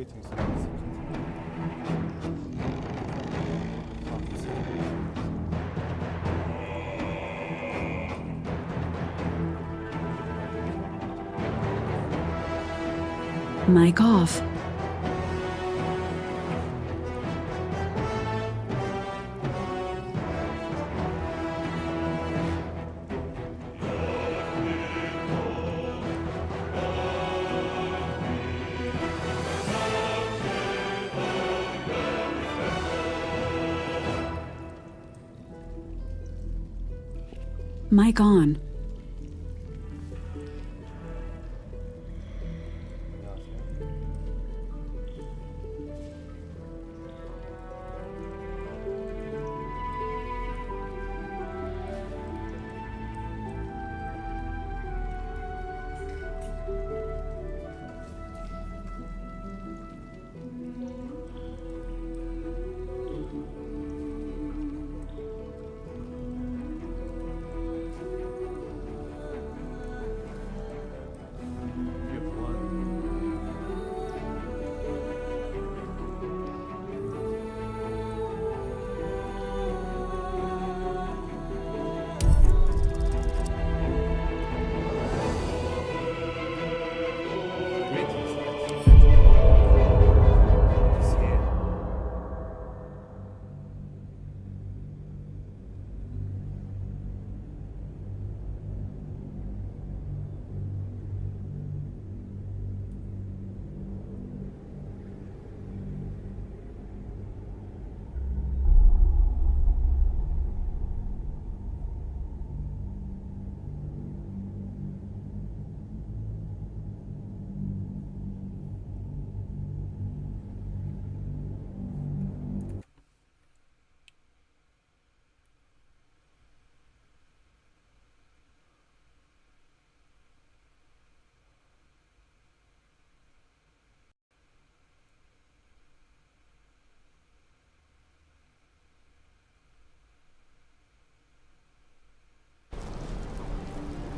Greetings, ladies and gentlemen. Mic off. Mic on.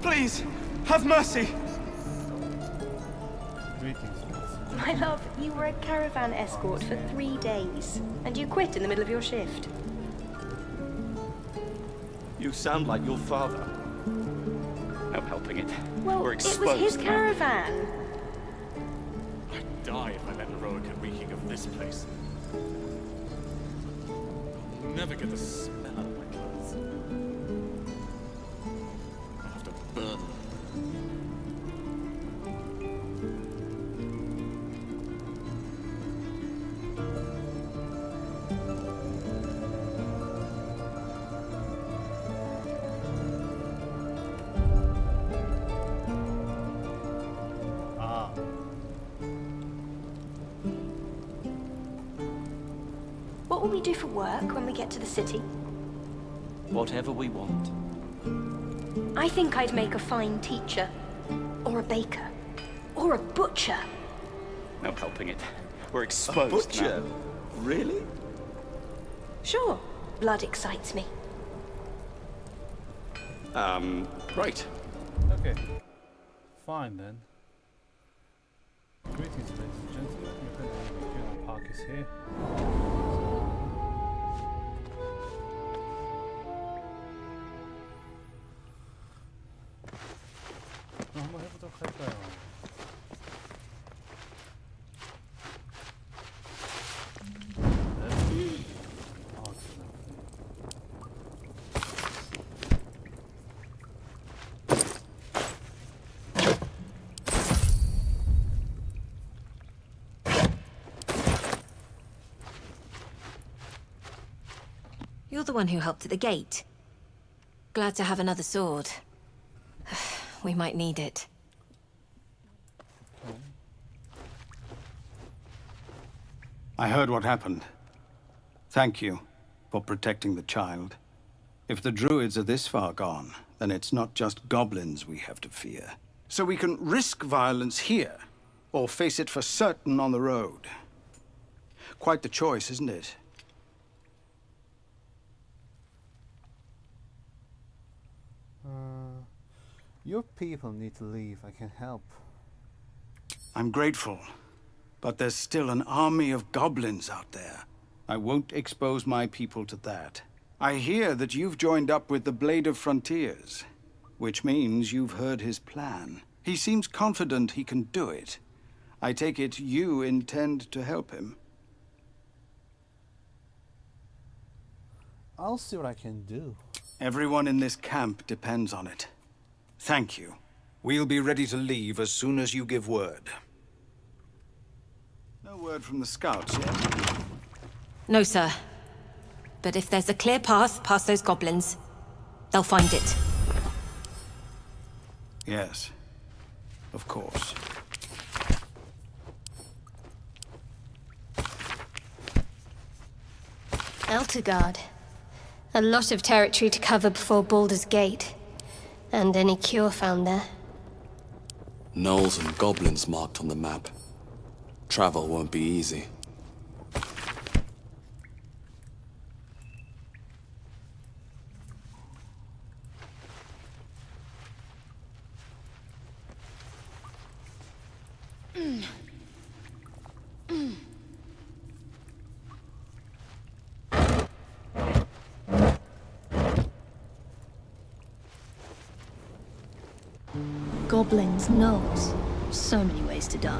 Please, have mercy! My love, you were a caravan escort for 3 days, and you quit in the middle of your shift. You sound like your father. No helping it. Well, We're it exposed was his now. caravan. I'd die if I met Heroica reeking of this place. I'll never get the smell out of my clothes. I'll have to burn them. What will we do for work when we get to the city? Whatever we want. I think I'd make a fine teacher, or a baker, or a butcher. No helping it. We're exposed Butcher? now. Really? Sure, blood excites me. Right. Okay. Fine then. Greetings, ladies and gentlemen. Kyunam Park is here. 한번 해보도록 할까요? 네. 진짜. You're the one who helped at the gate. Glad to have another sword. We might need it. I heard what happened. Thank you for protecting the child. If the druids are this far gone, then it's not just goblins we have to fear. So we can risk violence here, or face it for certain on the road. Quite the choice, isn't it? Your people need to leave. I can help. I'm grateful, But there's still an army of goblins out there. I won't expose my people to that. I hear that you've joined up with the Blade of Frontiers, which means you've heard his plan. He seems confident he can do it. I take it you intend to help him. I'll see what I can do. Everyone in this camp depends on it. Thank you. We'll be ready to leave as soon as you give word. No word from the scouts yet? No, sir. But if there's a clear path past those goblins, they'll find it. Yes, of course. Eltergard. A lot of territory to cover before Baldur's Gate. And any cure found there. Gnolls and goblins marked on the map. Travel won't be easy. Goblins, gnolls. So many ways to die.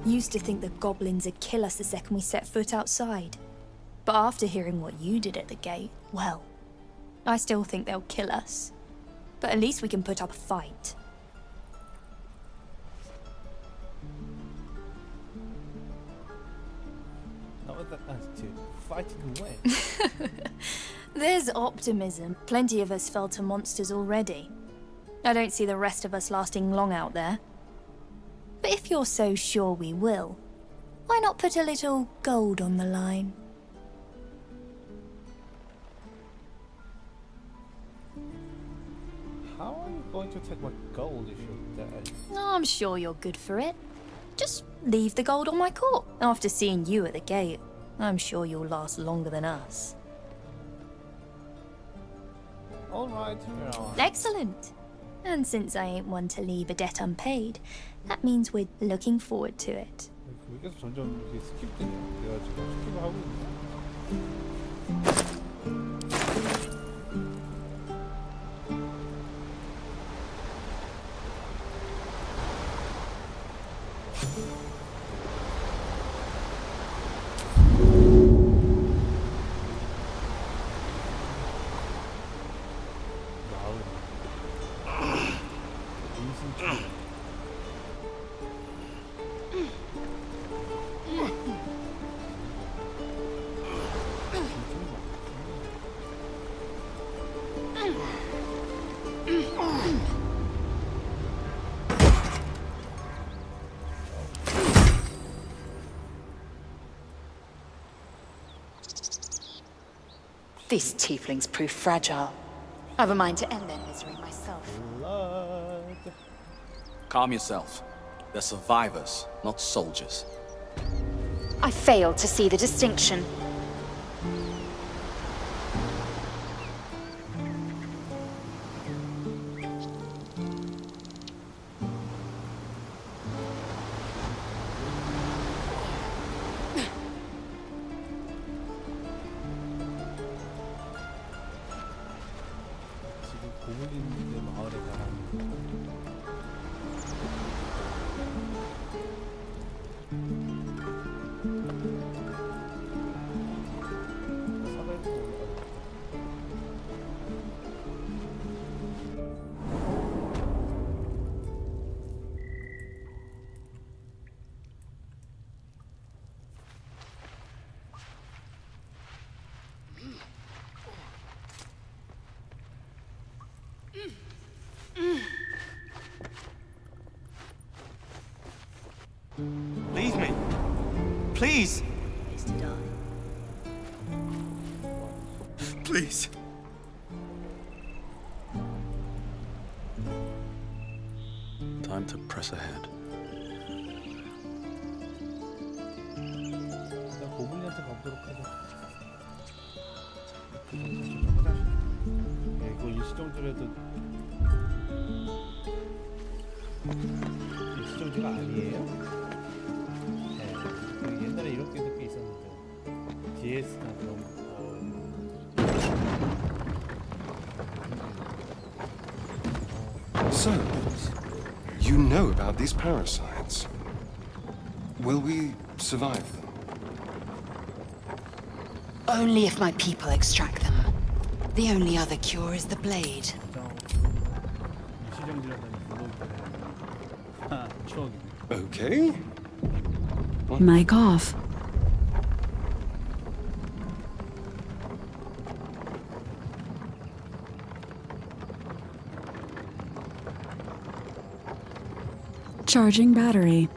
Used to think that goblins would kill us the second we set foot outside. But after hearing what you did at the gate, well, I still think they'll kill us. But at least we can put up a fight. Not with that attitude. Fighting when? There's optimism. Plenty of us fell to monsters already. I don't see the rest of us lasting long out there. But if you're so sure we will, why not put a little gold on the line? How are you going to take my gold if you're dead? I'm sure you're good for it. Just leave the gold on my court. After seeing you at the gate, I'm sure you'll last longer than us. Alright, you're on. Excellent. And since I ain't one to leave a debt unpaid, that means we're looking forward to it. 그게 계속 점점 이렇게 스킵되냐. 내가 지금 스킵을 하고 있는데. These tieflings prove fragile. I've a mind to end their misery myself. Blood. Calm yourself. They're survivors, not soldiers. I fail to see the distinction. 지금 고블린들 마을에 가라는. 사다리도 올라가. Leave me. Please. Is to die. Please. Time to press ahead. 일단 고블린한테 가보도록 하자. 이거 일시정지로 해도 시정지가 아니에요? 네. 그 옛날에 이런 게임도 꽤 있었는데 DS나 그런 So, you know about these parasites. Will we survive them? Only if my people extract them. The only other cure is the blade. 시정지라더니 블로그래. 하, 추억이네. Okay. Mic off. Charging battery.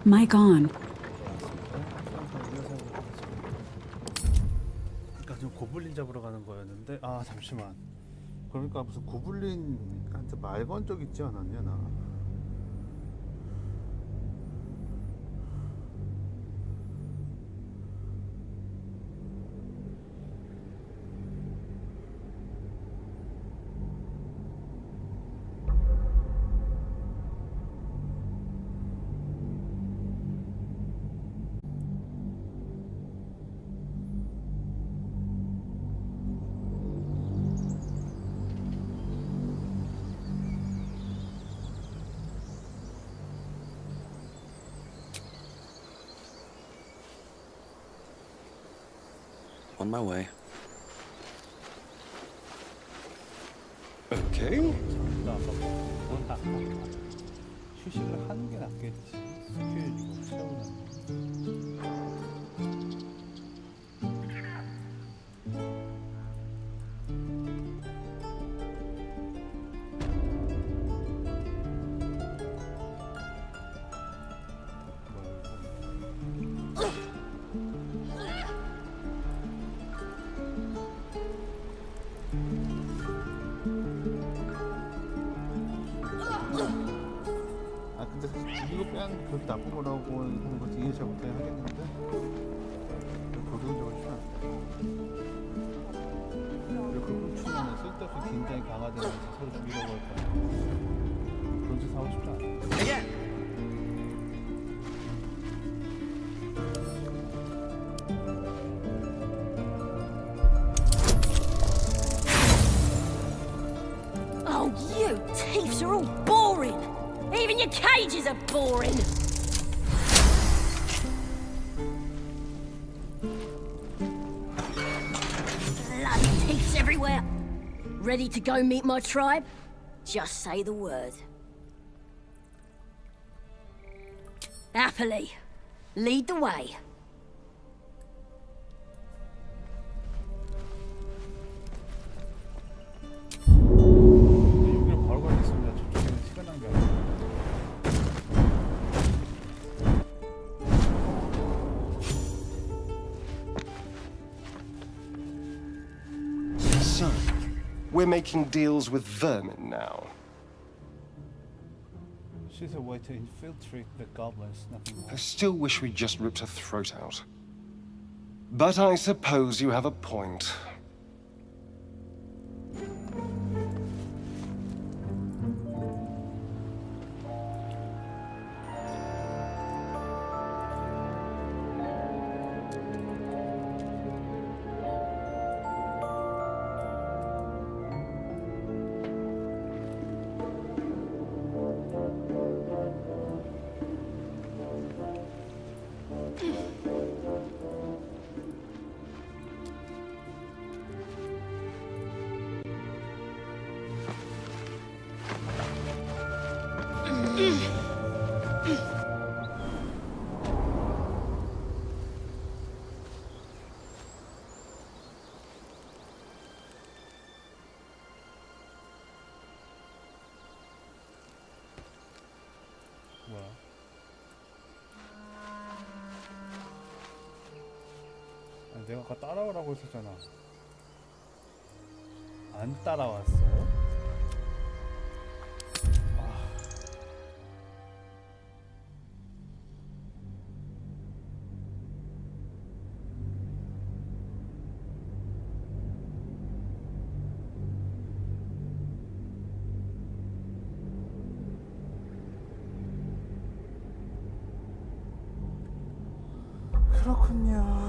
Mic on. 그러니까 지금 고블린 잡으러 가는 거였는데 아 잠시만. 그러니까 무슨 고블린한테 말 건 적 있지 않았냐 나. On my way. Okay. 휴식을 하는 게 낫겠지. 스킬 이거 채우는. 아 근데 사실 이거 빼는 그렇게 나쁜 거라고 하는 것도 이해 잘 못하긴 하겠는데 도전적으로 쉬면 안 돼. 그리고 그걸 훔치면 쓸데없이 긴장이 강화되면서 서로 죽이려고 할 거야. 그런 짓 하고 싶지 않아. Oh, you thieves are all boring! Even your cages are boring! Bloody thieves everywhere! Ready to go meet my tribe? Just say the word. Happily. Lead the way. 여기를 바로 가겠습니다. 저쪽에는 시간 낭비하고. So, we're making deals with vermin now. She's a way to infiltrate the goblins, nothing more. I still wish we'd just ripped her throat out. But I suppose you have a point. 뭐야? 아니, 내가 아까 따라오라고 했었잖아. 안 따라왔어요? 그렇군요.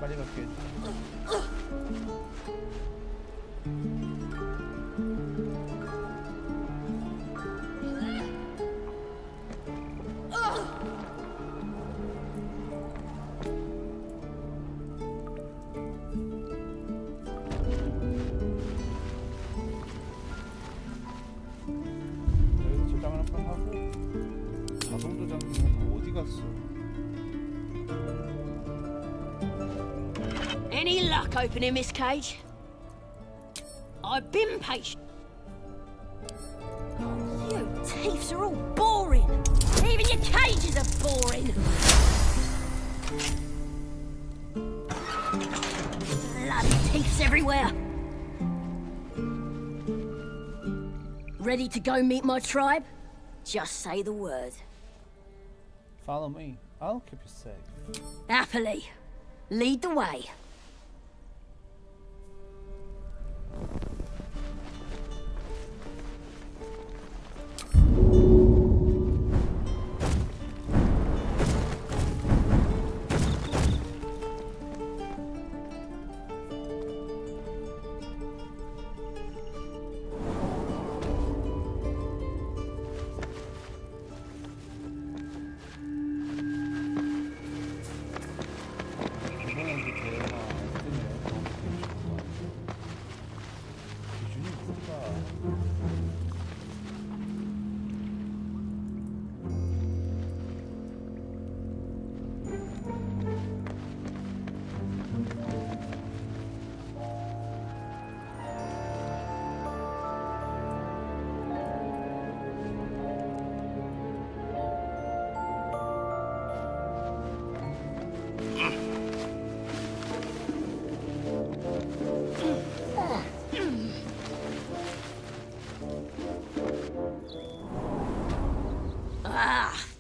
빨리 갈게. 갔어? Any luck opening this cage? I've been patient. You thieves are all boring. Even your cages are boring. Bloody thieves everywhere. Ready to go meet my tribe? Just say the word. Follow me. I'll keep you safe. Happily. Lead the way. 이번에도 대화 뜨네요. 기준이 뭘까?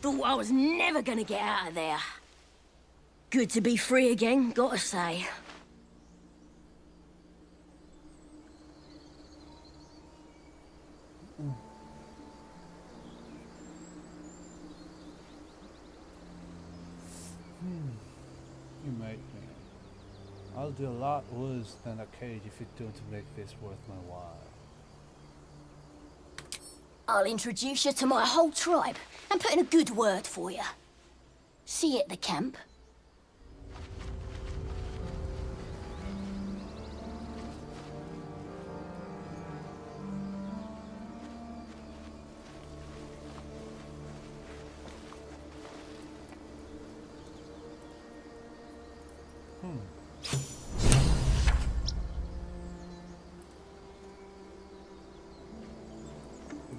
Thought I was never gonna get out of there. Good to be free again, gotta say. You made me. I'll do a lot worse than a cage if you don't make this worth my while. I'll introduce you to my whole tribe and put in a good word for you. See you at the camp.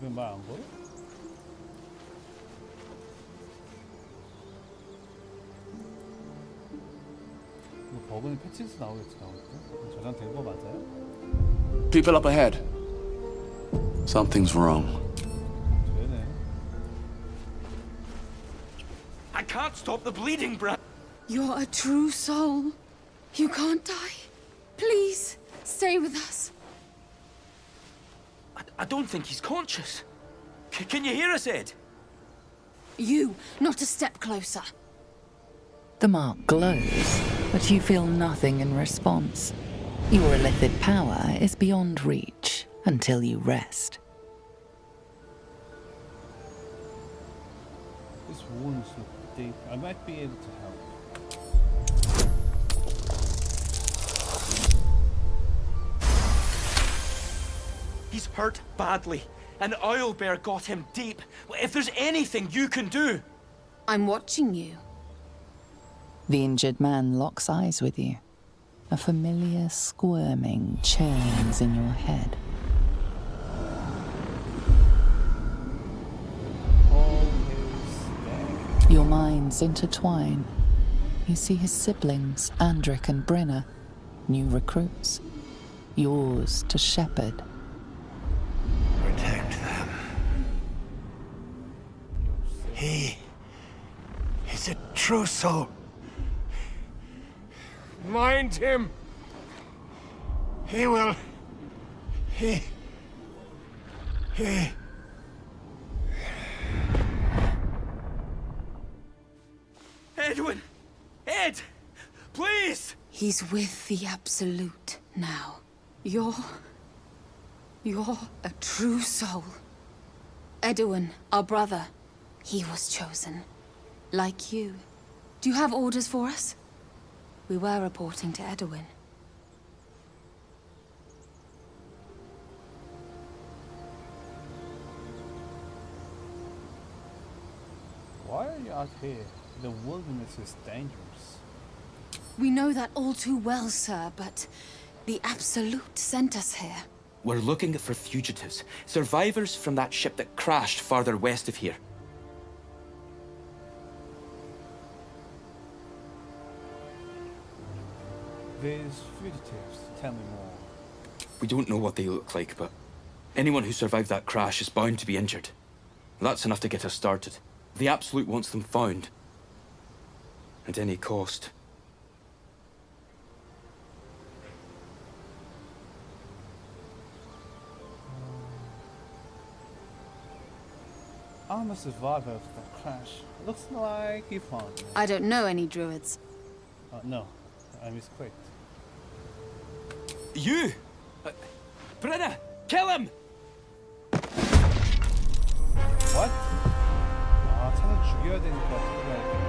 이건 말 안 걸어? 이거 버그는 패치에서 나오겠지 나오겠다. 저장된 거 맞아요? People up ahead. Something's wrong. 되네. I can't stop the bleeding, Brad. You're a true soul. You can't die. Please, stay with us. I don't think he's conscious. Can you hear us, Ed? You, not a step closer. The mark glows, but you feel nothing in response. Your illithid power is beyond reach until you rest. This wounds look deep. I might be able to help. He's hurt badly. An owlbear got him deep. If there's anything you can do... I'm watching you. The injured man locks eyes with you. A familiar squirming churns in your head. Your minds intertwine. You see his siblings, Andric and Brenna, new recruits. Yours to shepherd. Protect them. He is a true soul. Mind him. He will. He. Edwin! Ed! Please! He's with the Absolute now. You're a true soul. Edwin, our brother, he was chosen. Like you. Do you have orders for us? We were reporting to Edwin. Why are you out here? The wilderness is dangerous. We know that all too well, sir, but the Absolute sent us here. We're looking for fugitives, survivors from that ship that crashed farther west of here. These fugitives, tell me more. We don't know what they look like, but anyone who survived that crash is bound to be injured. That's enough to get us started. The Absolute wants them found. At any cost. I'm a survivor of the crash. Looks like you found me. I don't know any druids. No, I misclicked. You! Brenna! Kill him! What? 아, 차는 죽여야 되니까 어떻게 해야 되는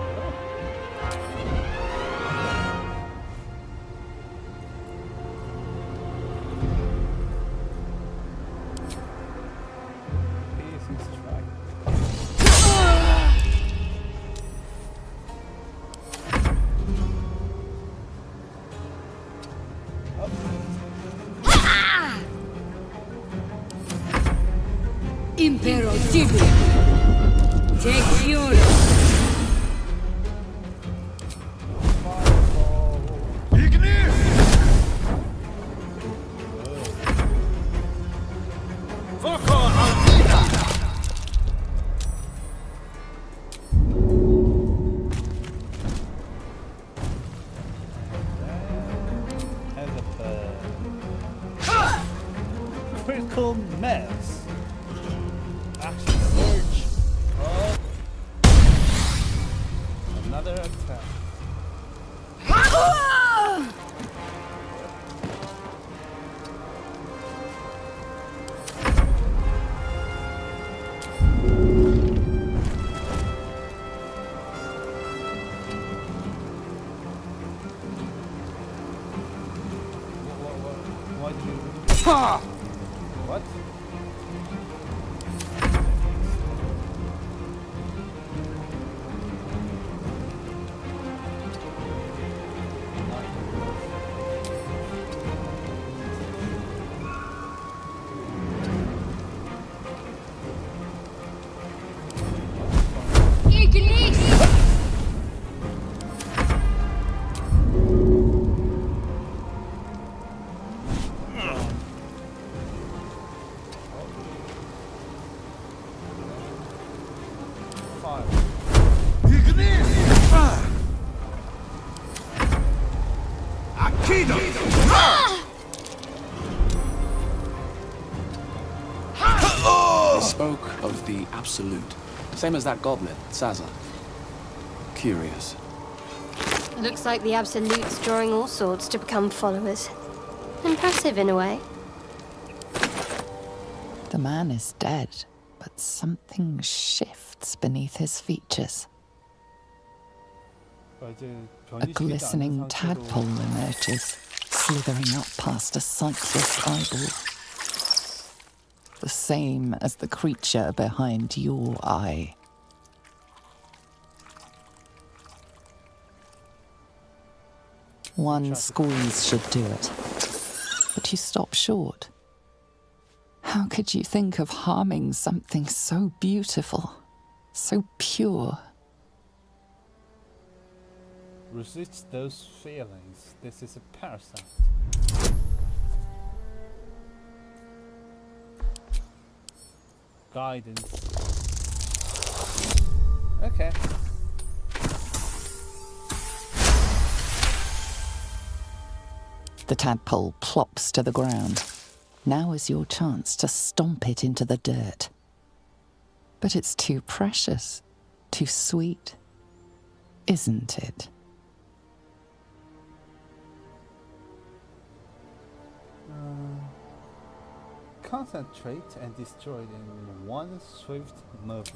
Impero Tibia. Take your critical mess. Action surge. Oh. Another attack. Why did you... What? They spoke of the Absolute. Same as that goblin, Saza. Curious. Looks like the Absolute's drawing all sorts to become followers. Impressive in a way. The man is dead, but something shifts beneath his features. A glistening tadpole emerges, slithering up past a sightless eyeball. The same as the creature behind your eye. One squeeze should do it, but you stop short. How could you think of harming something so beautiful, so pure? Resist those feelings. This is a parasite. Guidance. Okay. The tadpole plops to the ground. Now is your chance to stomp it into the dirt. But it's too precious, too sweet, isn't it? Concentrate and destroy it in one swift movement.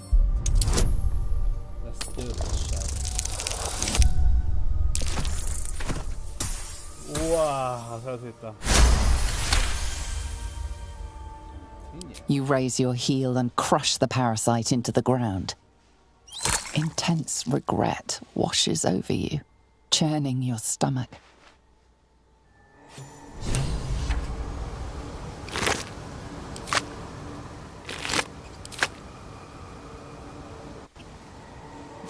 Let's do this, shall we? 와, 잘했다. You raise your heel and crush the parasite into the ground. Intense regret washes over you, churning your stomach.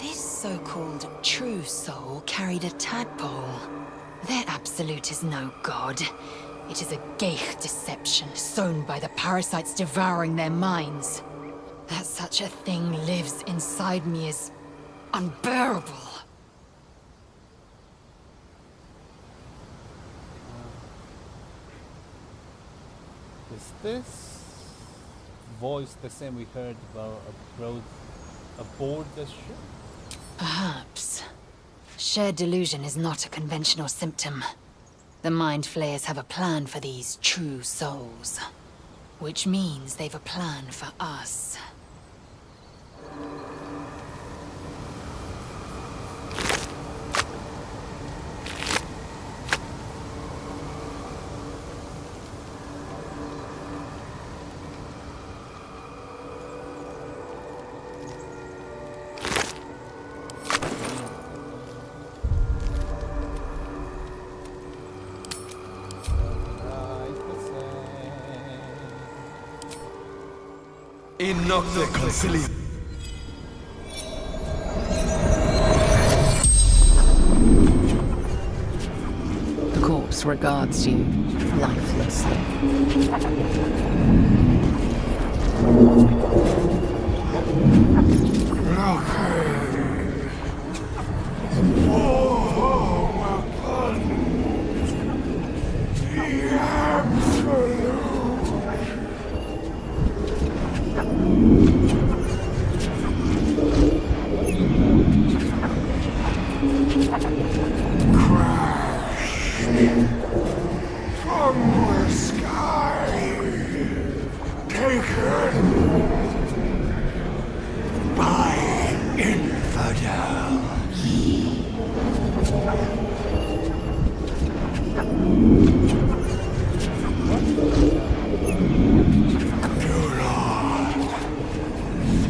This so-called true soul carried a tadpole. Their absolute is no god. It is a geich deception sown by the parasites devouring their minds. That such a thing lives inside me is unbearable. Is this voice the same we heard about aboard the ship? Perhaps. Shared delusion is not a conventional symptom. The Mind Flayers have a plan for these true souls. Which means they've a plan for us. In nocte concilium. The corpse regards you lifelessly. From the sky, taken by infidels. Do not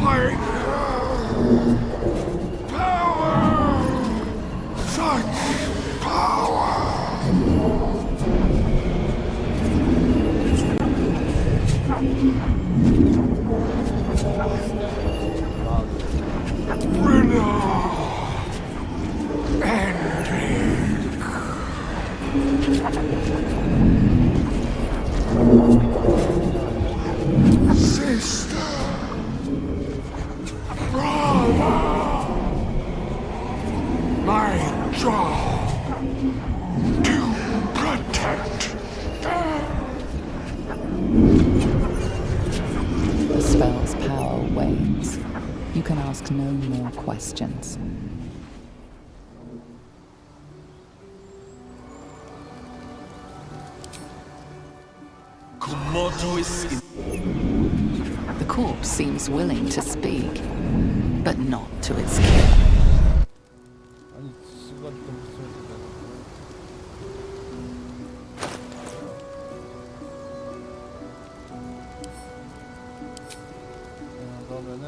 fight her. Power! Such power! Sister, brother, my job to protect. The spell's power wanes. You can ask no more questions. The corpse seems willing to speak, but not to its killer. 아니 시간 좀 있어야 되잖아. 그러면은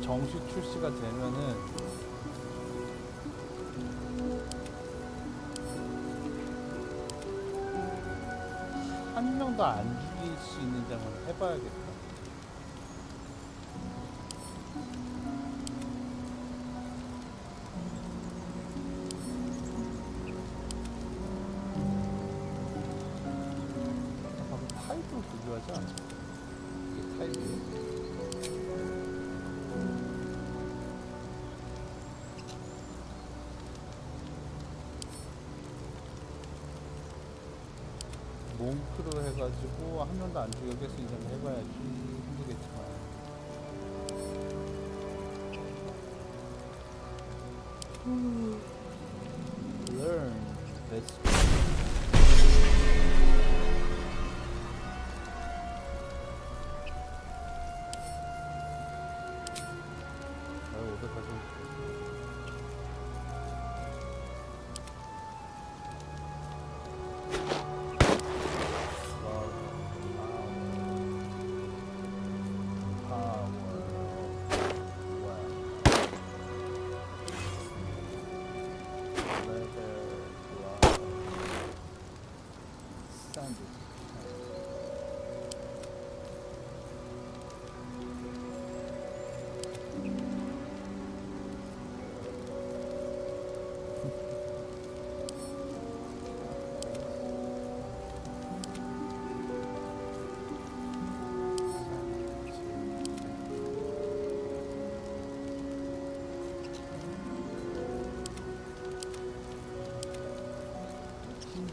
정식 출시가 되면은 한 명도 안 죽일 수 있는지 한번 해봐야겠다. 타입으로 비교하자. 타입이. 몽크로 해가지고 한 명도 안 죽여 깰 수 있는 걸 해봐야지. 힘들겠지만. Learn. Let's go.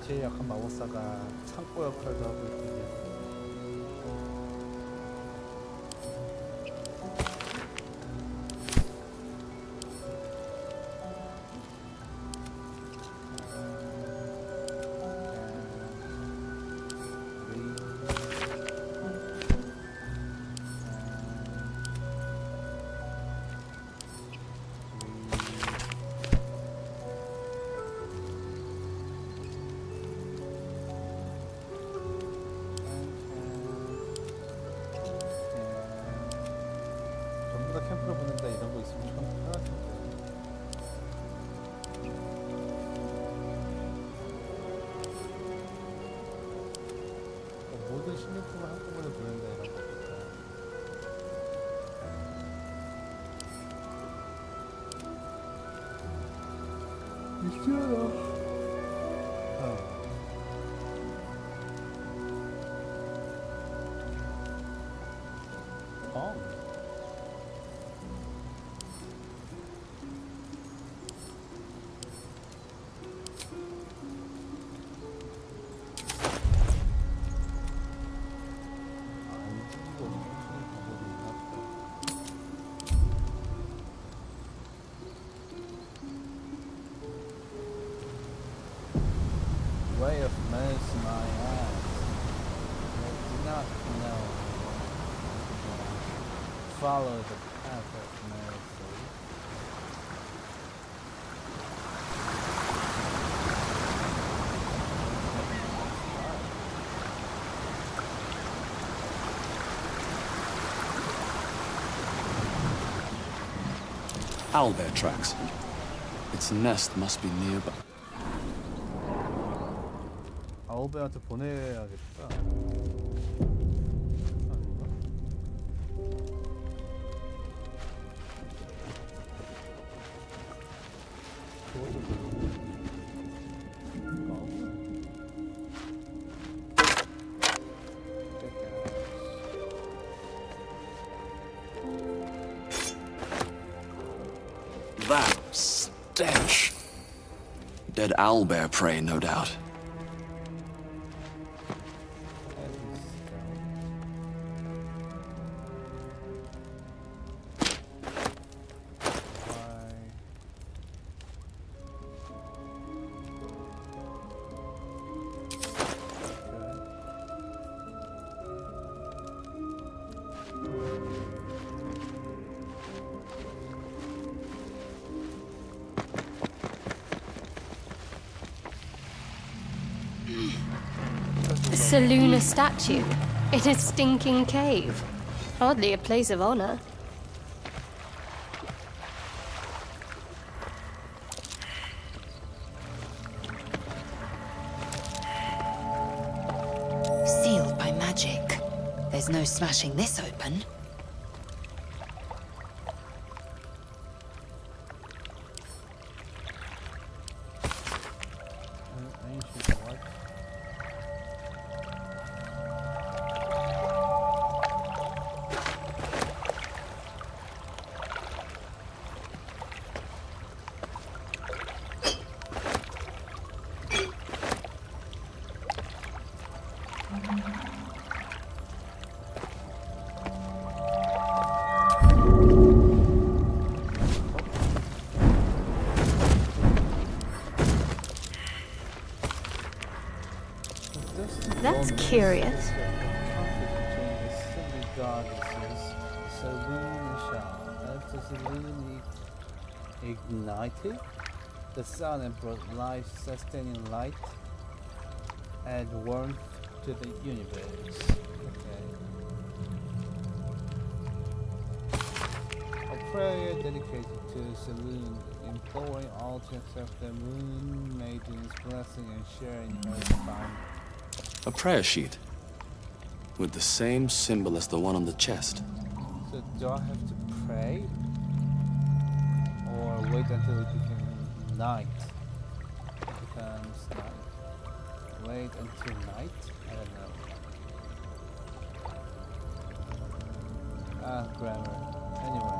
제일 약한 마법사가 창고 역할도 하고 있거든요. 캠프를 보낸다 이런 거 있으면 참 편할 텐데. 모든 식료품을 한꺼번에 보낸다 이런 거 없을까? 미치겠다. Way of mercy, my ass. I do not know. Follow the path of mercy. Owlbear tracks. Its nest must be nearby. 아울베한테 보내야겠다. That stench. Dead owlbear prey, no doubt. A lunar statue in a stinking cave. Hardly a place of honor. Sealed by magic. There's no smashing this open. That's curious. After Selene ignited, the sun and brought life-sustaining light and warmth to the universe. Okay. A prayer dedicated to Selene, imploring all to accept the Moon Maiden's blessing and share in her divine. A prayer sheet. With the same symbol as the one on the chest. So do I have to pray? Or wait until it becomes night? It becomes night. Wait until night? I don't know. Grammar. Anyway,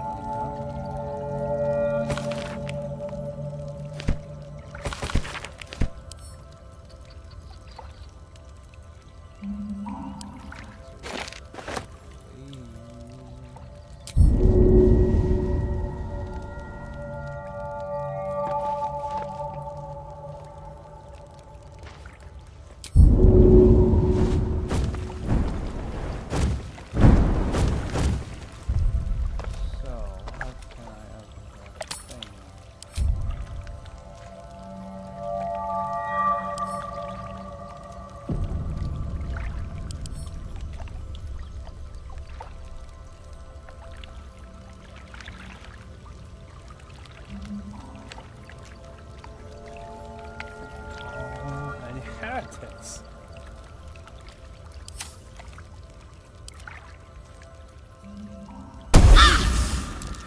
Vortex.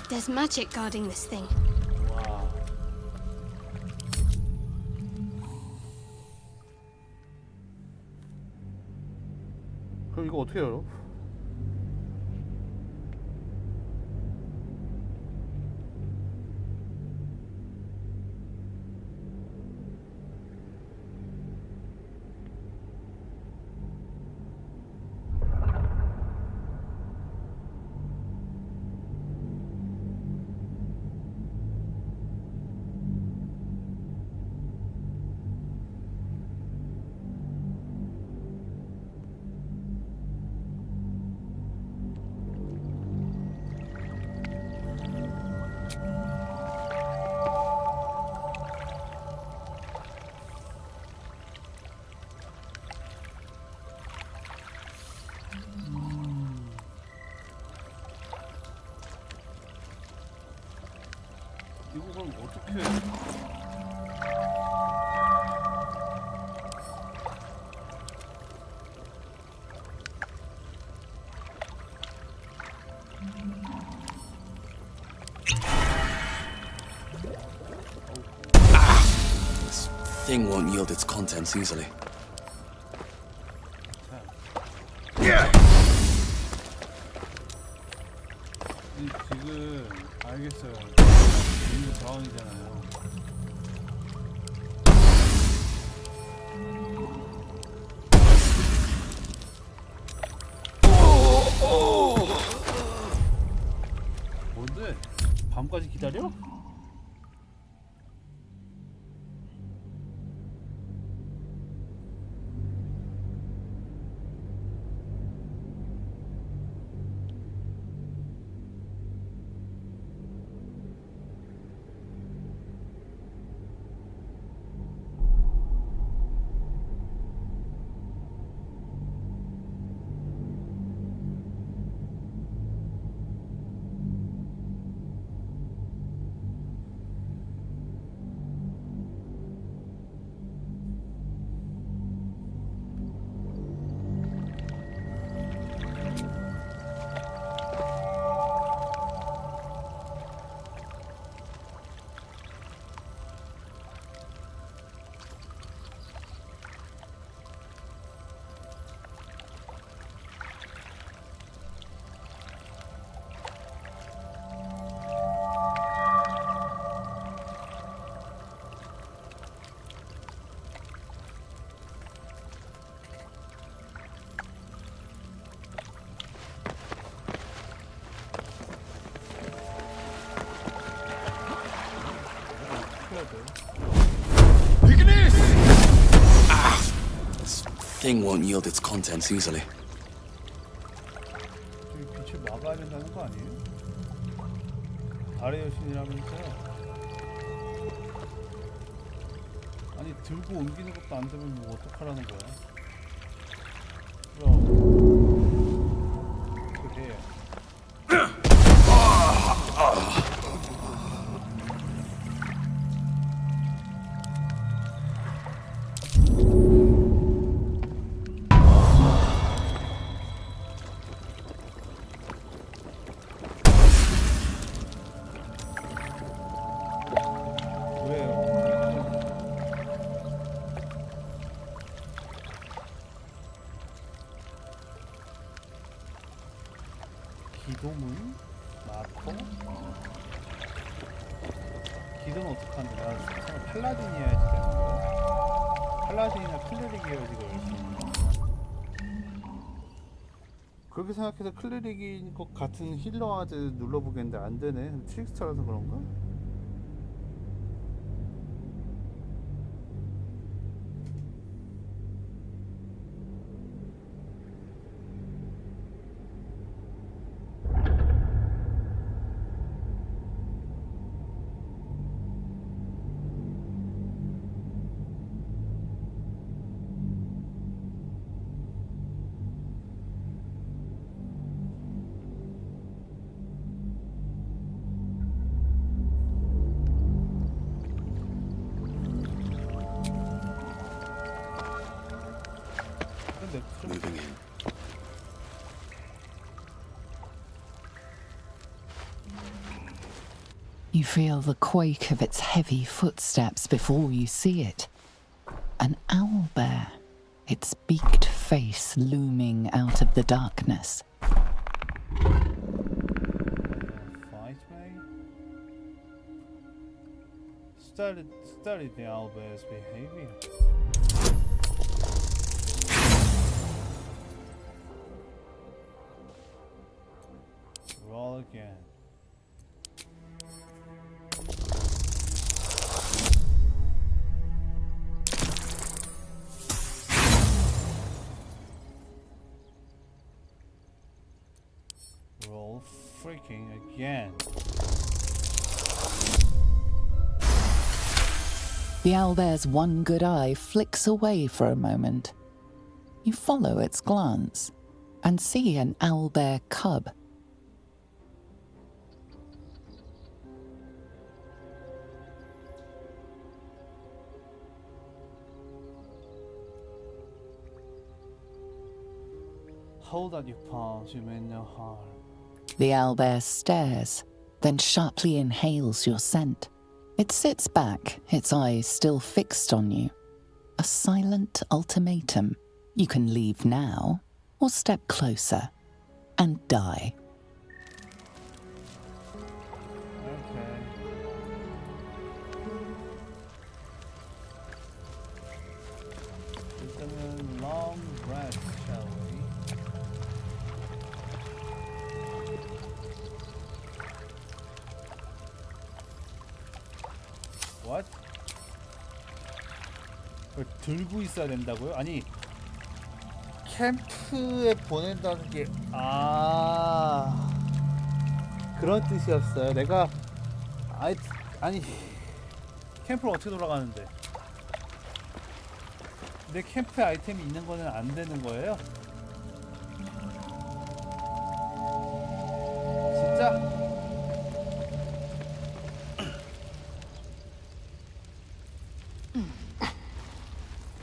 There's magic guarding this thing. 와. 그럼 이거 어떻게 열어? 이거 그럼 어떻게? This thing won't yield its contents easily. 지금 알겠어요. 이거 자원이잖아요. 뭔데? 밤까지 기다려? This thing won't yield its contents easily. 저기 빛을 막아야 된다는 거 아니에요? 아래 여신이라면서요? 아니 들고 옮기는 것도 안 되면 뭐 어떡하라는 거야? 그럼 그래. 기도문? 마커? 기도는 어떡하는데? 나 설마 팔라딘이어야지 되는 거야? 팔라딘이나 클레릭이어야지 이거 열수 있는 거야? 그렇게 생각해서 클레릭인 것 같은 힐러 아재 눌러보겠는데 안 되네. 트릭스터라서 그런가? You feel the quake of its heavy footsteps before you see it. An owlbear, its beaked face looming out of the darkness. Fight me? Study the owlbear's behavior. Roll again. Roll freaking again. The owlbear's one good eye flicks away for a moment. You follow its glance and see an owlbear cub. Hold out your palms, you mean no harm. The owlbear stares, then sharply inhales your scent. It sits back, its eyes still fixed on you. A silent ultimatum. You can leave now, or step closer and die. Okay. 일단은 long rest, shall we? What? 그걸 들고 있어야 된다고요? 아니 캠프에 보낸다는 게 그런 뜻이었어요. 내가 아니 캠프를 어떻게 돌아가는데? 내 캠프에 아이템이 있는 거는 안 되는 거예요? 진짜?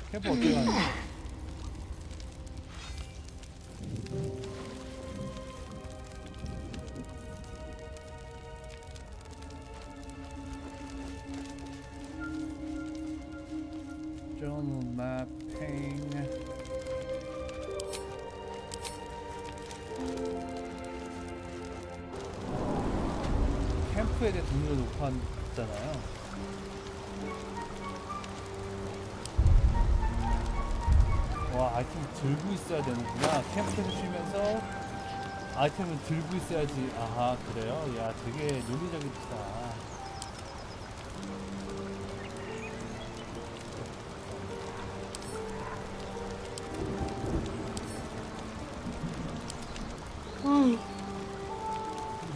캠프 어떻게 가는 거야? Journal mapping. 캠프에 대해 동료를 높았잖아요. 와, 아이템 들고 있어야 되는구나. 캠프에서 쉬면서 아이템을 들고 있어야지. 아하, 그래요? 야, 되게 논리적이다.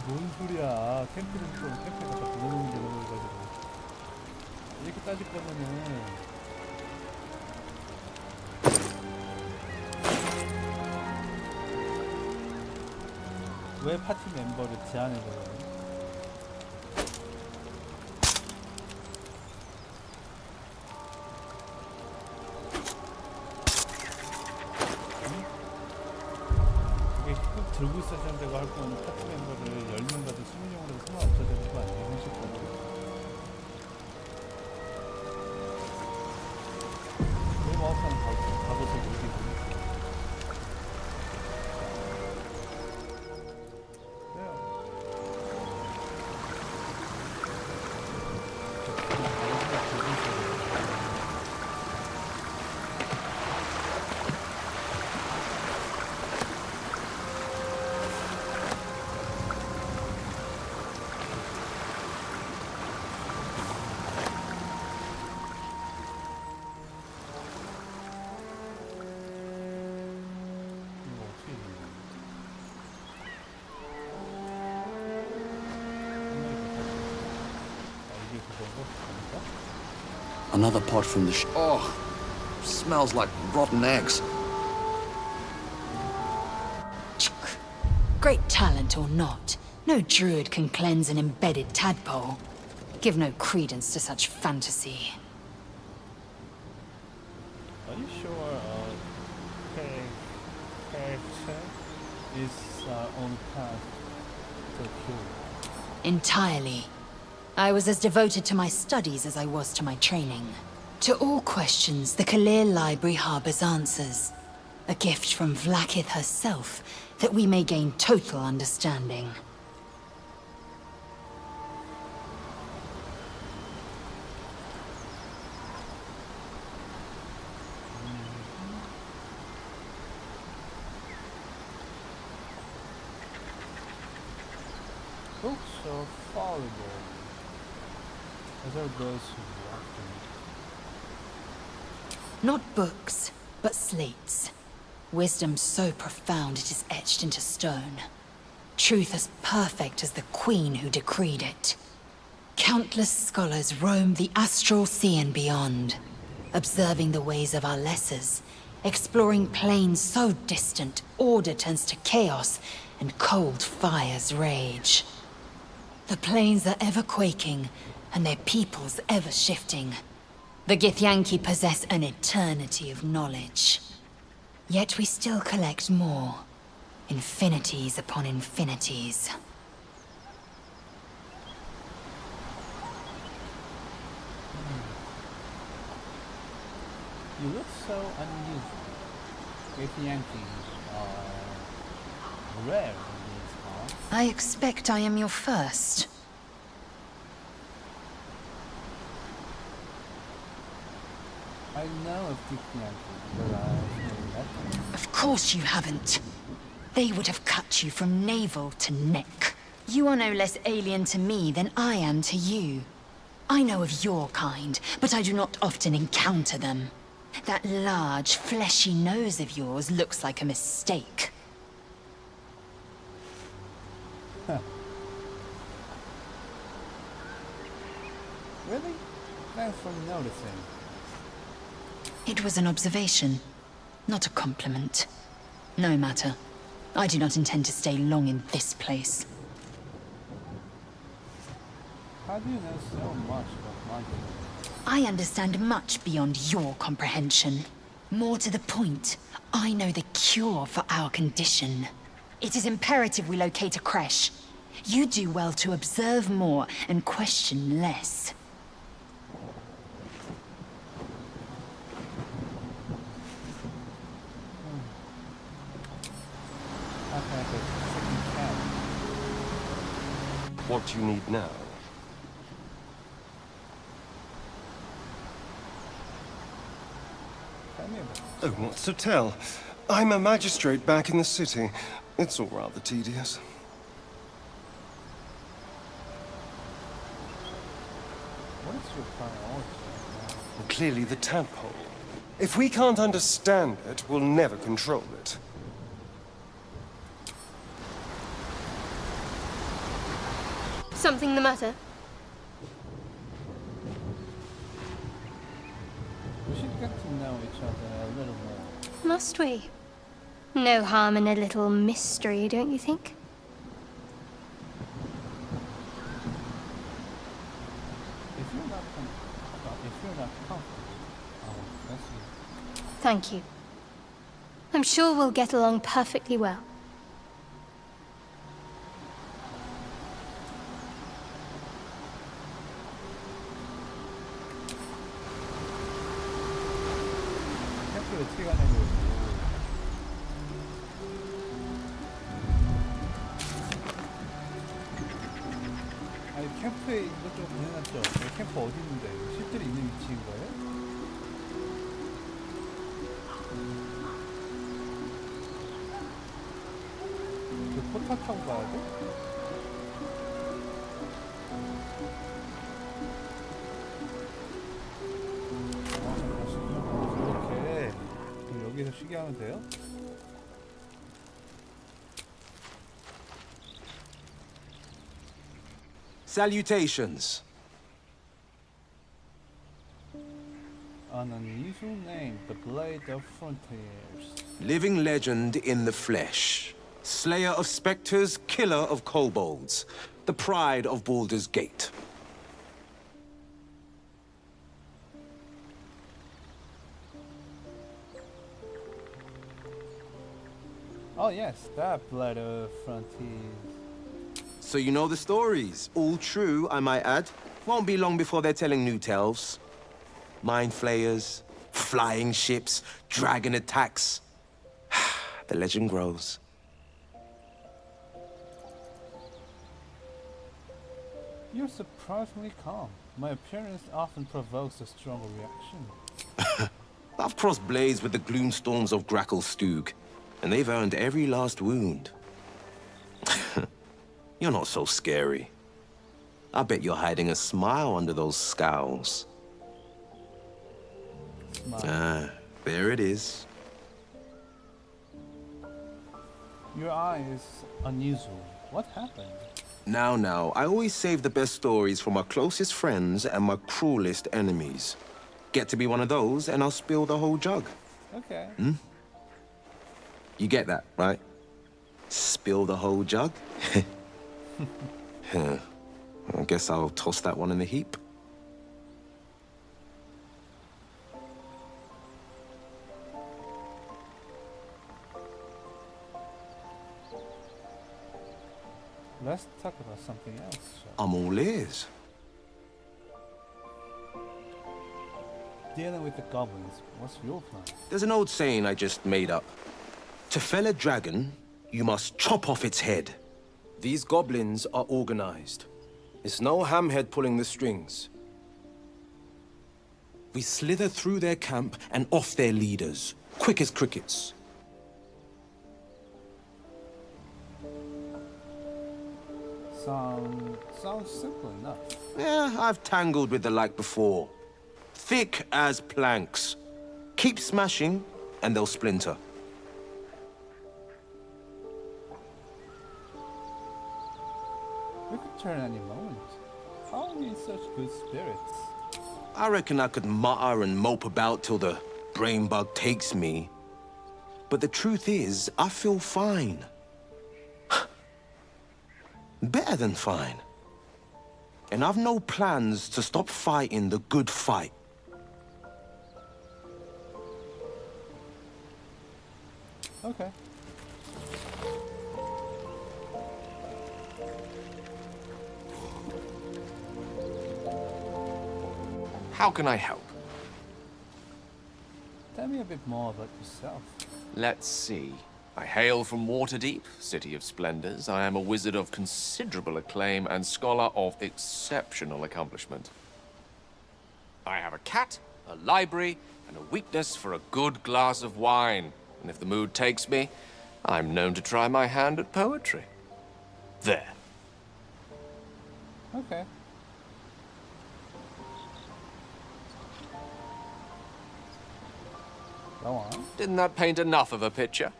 뭔 소리야. 캠프를 좀 캠프에 갖다 보내는 게 너무 해가지고. 이렇게 따질 거면은 왜 파티 멤버를 제안해 줘요? 이게 꼭 들고 있어야 되고 할 거면 파티 멤버를 10명 가도 20명 가도 상관없어야 되는 거 아니에요? 현실적으로. 내 마우스는 가보세요. 여기 보냈어요. Another pod from the Oh, smells like rotten eggs. Great talent or not, no druid can cleanse an embedded tadpole. Give no credence to such fantasy. Are you sure character is on path to kill? Entirely. I was as devoted to my studies as I was to my training. To all questions, the Kalir Library harbors answers. A gift from Vlaakith herself, that we may gain total understanding. Books are fallible. As are those who walk them. Not books, but slates. Wisdom so profound it is etched into stone. Truth as perfect as the queen who decreed it. Countless scholars roam the astral sea and beyond, observing the ways of our lessers, exploring planes so distant order turns to chaos and cold fires rage. The planes are ever quaking, and their peoples ever shifting. The Githyanki possess an eternity of knowledge. Yet we still collect more. Infinities upon infinities. You look so unusual. Githyanki are rare in these parts. I expect I am your first. I know of Githyanki, but I've never met them. Of course you haven't. They would have cut you from navel to neck. You are no less alien to me than I am to you. I know of your kind, but I do not often encounter them. That large, fleshy nose of yours looks like a mistake. Really? Thanks for noticing. It was an observation, not a compliment. No matter. I do not intend to stay long in this place. How do you know so much about monkeys? I understand much beyond your comprehension. More to the point, I know the cure for our condition. It is imperative we locate a creche. You do well to observe more and question less. What do you need now? Oh, what's to tell? I'm a magistrate back in the city. It's all rather tedious. What is your priority? Well, clearly the tadpole. If we can't understand it, we'll never control it. Something the matter? We should get to know each other a little more. Must we? No harm in a little mystery, don't you think? If you're not comfortable, I'll bless you. Thank you. I'm sure we'll get along perfectly well. 어떻게 가냐고. 아니 캠프에 이것저것 보내놨죠. 여기 캠프 어디 있는데? 실제로 있는 위치인 거예요? 그 포탑 타고 가야 돼? 여기서 쉬게 하면 돼요? Salutations. An unusual name, the Blade of Frontiers. Living legend in the flesh. Slayer of specters, killer of kobolds. The pride of Baldur's Gate. Oh yes, that Blade of Frontiers. So you know the stories. All true, I might add. Won't be long before they're telling new tales. Mind flayers, flying ships, dragon attacks. The legend grows. You're surprisingly calm. My appearance often provokes a stronger reaction. I've crossed blades with the gloomstorms of Gracklstugh, and they've earned every last wound. You're not so scary. I bet you're hiding a smile under those scowls. Ah, there it is. Your eye is unusual. What happened? Now, I always save the best stories for my closest friends and my cruelest enemies. Get to be one of those, and I'll spill the whole jug. Okay. Hmm? You get that, right? Spill the whole jug? Huh. I guess I'll toss that one in the heap. Let's talk about something else. I'm all ears. Dealing with the goblins, what's your plan? There's an old saying I just made up. To fell a dragon, you must chop off its head. These goblins are organized. It's no hamhead pulling the strings. We slither through their camp and off their leaders, quick as crickets. Sounds simple enough. Yeah, I've tangled with the like before. Thick as planks. Keep smashing, and they'll splinter. We could turn any moment. How are we in such good spirits? I reckon I could mutter and mope about till the brain bug takes me. But the truth is, I feel fine. Better than fine. And I've no plans to stop fighting the good fight. Okay. How can I help? Tell me a bit more about yourself. Let's see. I hail from Waterdeep, City of Splendors. I am a wizard of considerable acclaim and scholar of exceptional accomplishment. I have a cat, a library, and a weakness for a good glass of wine. And if the mood takes me, I'm known to try my hand at poetry. There. Okay. Go on. Didn't that paint enough of a picture?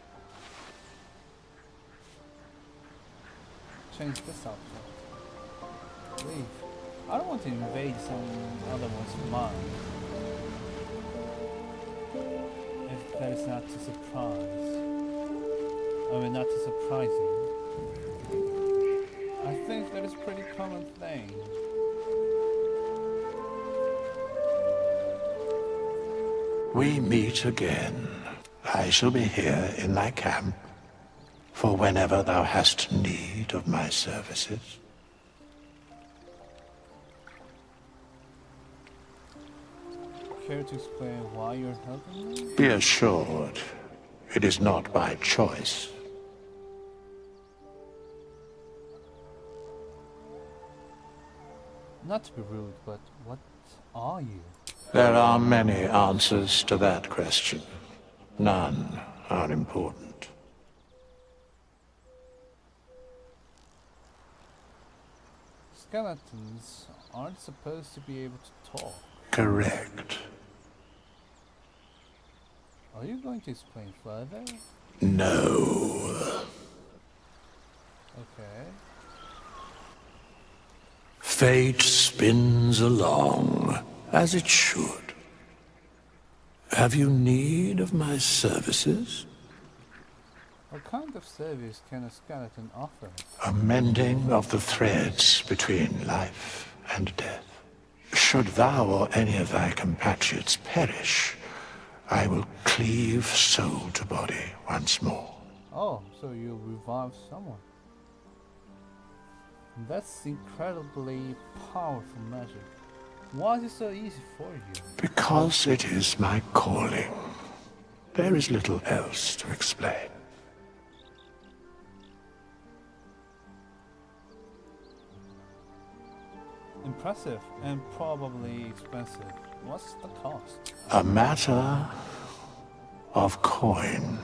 Change the subject. Leave. I don't want to invade some other one's mind. If that is not a surprise. I mean, not too surprising. I think that is a pretty common thing. We meet again. I shall be here in thy camp for whenever thou hast need of my services. Care to explain why you're helping me? Be assured, it is not by choice. Not to be rude, but what are you? There are many answers to that question. None are important. Skeletons aren't supposed to be able to talk. Correct. Are you going to explain further? No. Okay. Fate spins along, as it should. Have you need of my services? What kind of service can a skeleton offer? A mending of the threads between life and death. Should thou or any of thy compatriots perish, I will cleave soul to body once more. Oh, so you'll revive someone. That's incredibly powerful magic. Why is it so easy for you? Because it is my calling. There is little else to explain. Impressive and probably expensive. What's the cost? A matter of coin.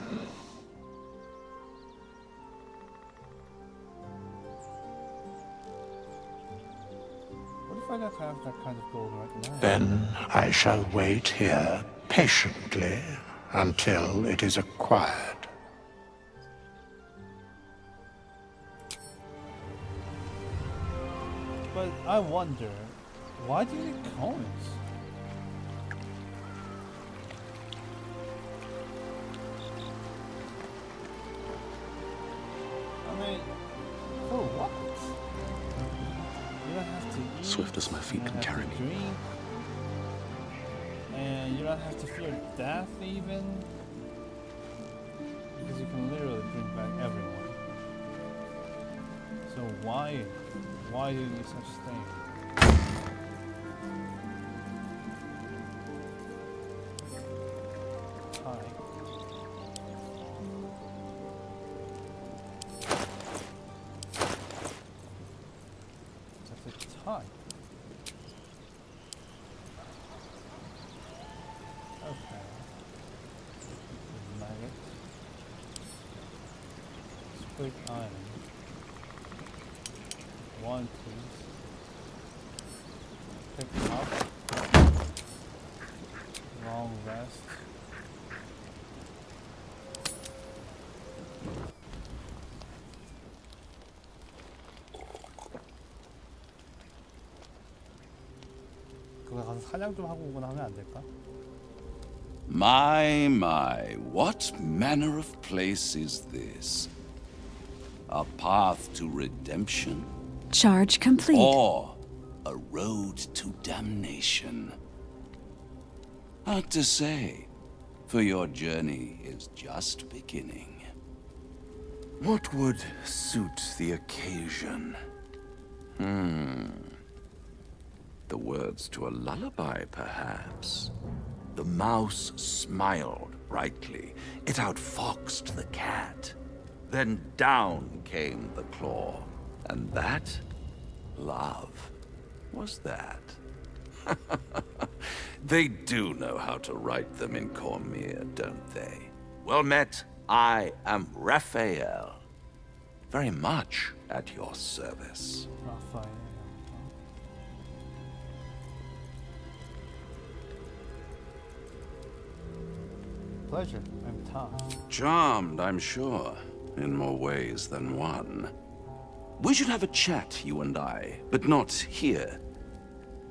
What if I don't have that kind of gold right now? Then I shall wait here patiently until it is acquired. But I wonder, why do you need coins? I mean, for what? You don't have to eat, Swift as my feet can carry me. drink, and you don't have to fear death even, because you can literally bring back everyone. So why do you need such thing? Tie. That's a tie. Okay. Maggot. Split iron. One, please. Pick up. Long rest. 그거 가서 사냥 좀 하고 오거나 하면 안 될까? My, what manner of place is this? A path to redemption? Charge complete. Or a road to damnation? Hard to say, for your journey is just beginning. What would suit the occasion? The words to a lullaby, perhaps. The mouse smiled brightly. It outfoxed the cat. Then down came the claw. And that, love, was that. They do know how to write them in Cormier, don't they? Well met, I am Raphael. Very much at your service. Raphael. Pleasure, I'm Tom. Charmed, I'm sure, in more ways than one. We should have a chat, you and I, but not here.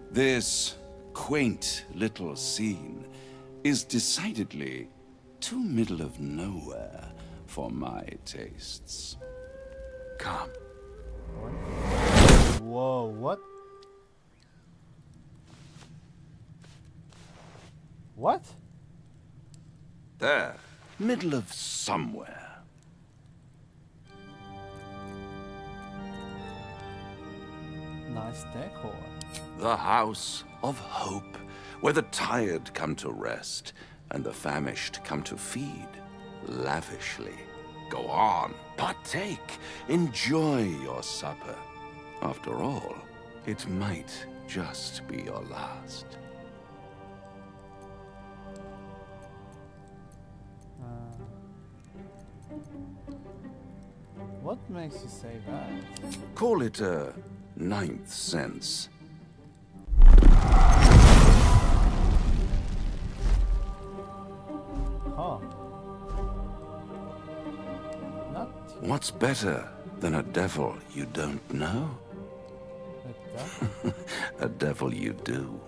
This quaint little scene is decidedly too middle of nowhere for my tastes. Come. Whoa, what? What? There, middle of somewhere. Nice decor. The House of Hope, where the tired come to rest and the famished come to feed lavishly. Go on, partake, enjoy your supper. After all, it might just be your last. What makes you say that? Call it a ninth sense. Huh. Not What's better than a devil you don't know? a devil. A devil you do.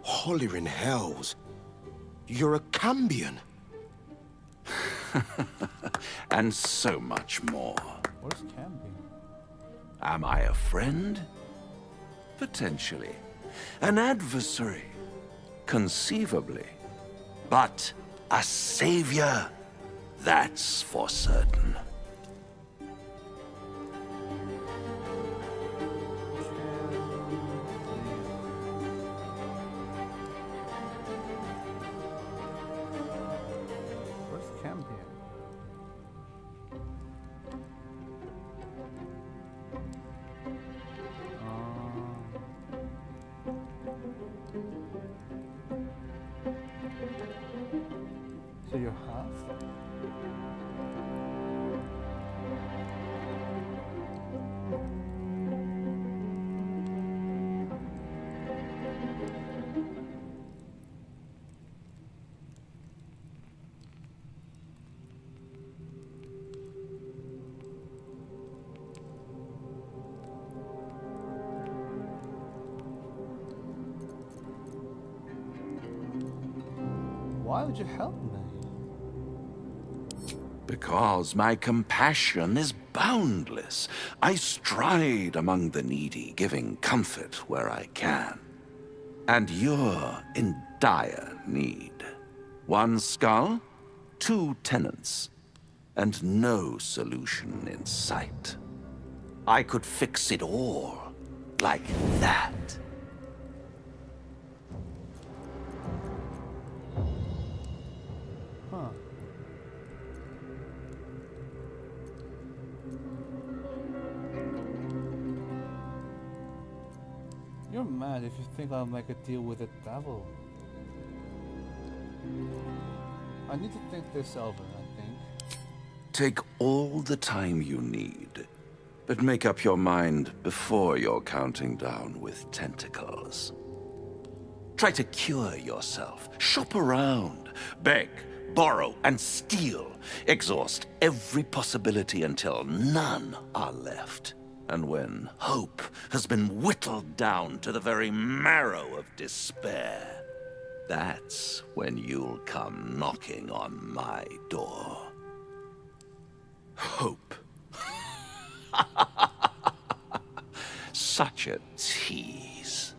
Holler in hells. You're a Cambion. And so much more. Where's camping? Am I a friend? Potentially. An adversary? Conceivably. But a savior? That's for certain. So you're half? Why would you help me? Because my compassion is boundless. I stride among the needy, giving comfort where I can. And you're in dire need. 1 skull, 2 tenants, and no solution in sight. I could fix it all, like that. Huh. You're mad if you think I'll make a deal with the devil. I need to think this over, I think. Take all the time you need, but make up your mind before you're counting down with tentacles. Try to cure yourself. Shop around. Beg, borrow, and steal. Exhaust every possibility until none are left. And when hope has been whittled down to the very marrow of despair, that's when you'll come knocking on my door. Hope. Such a tease.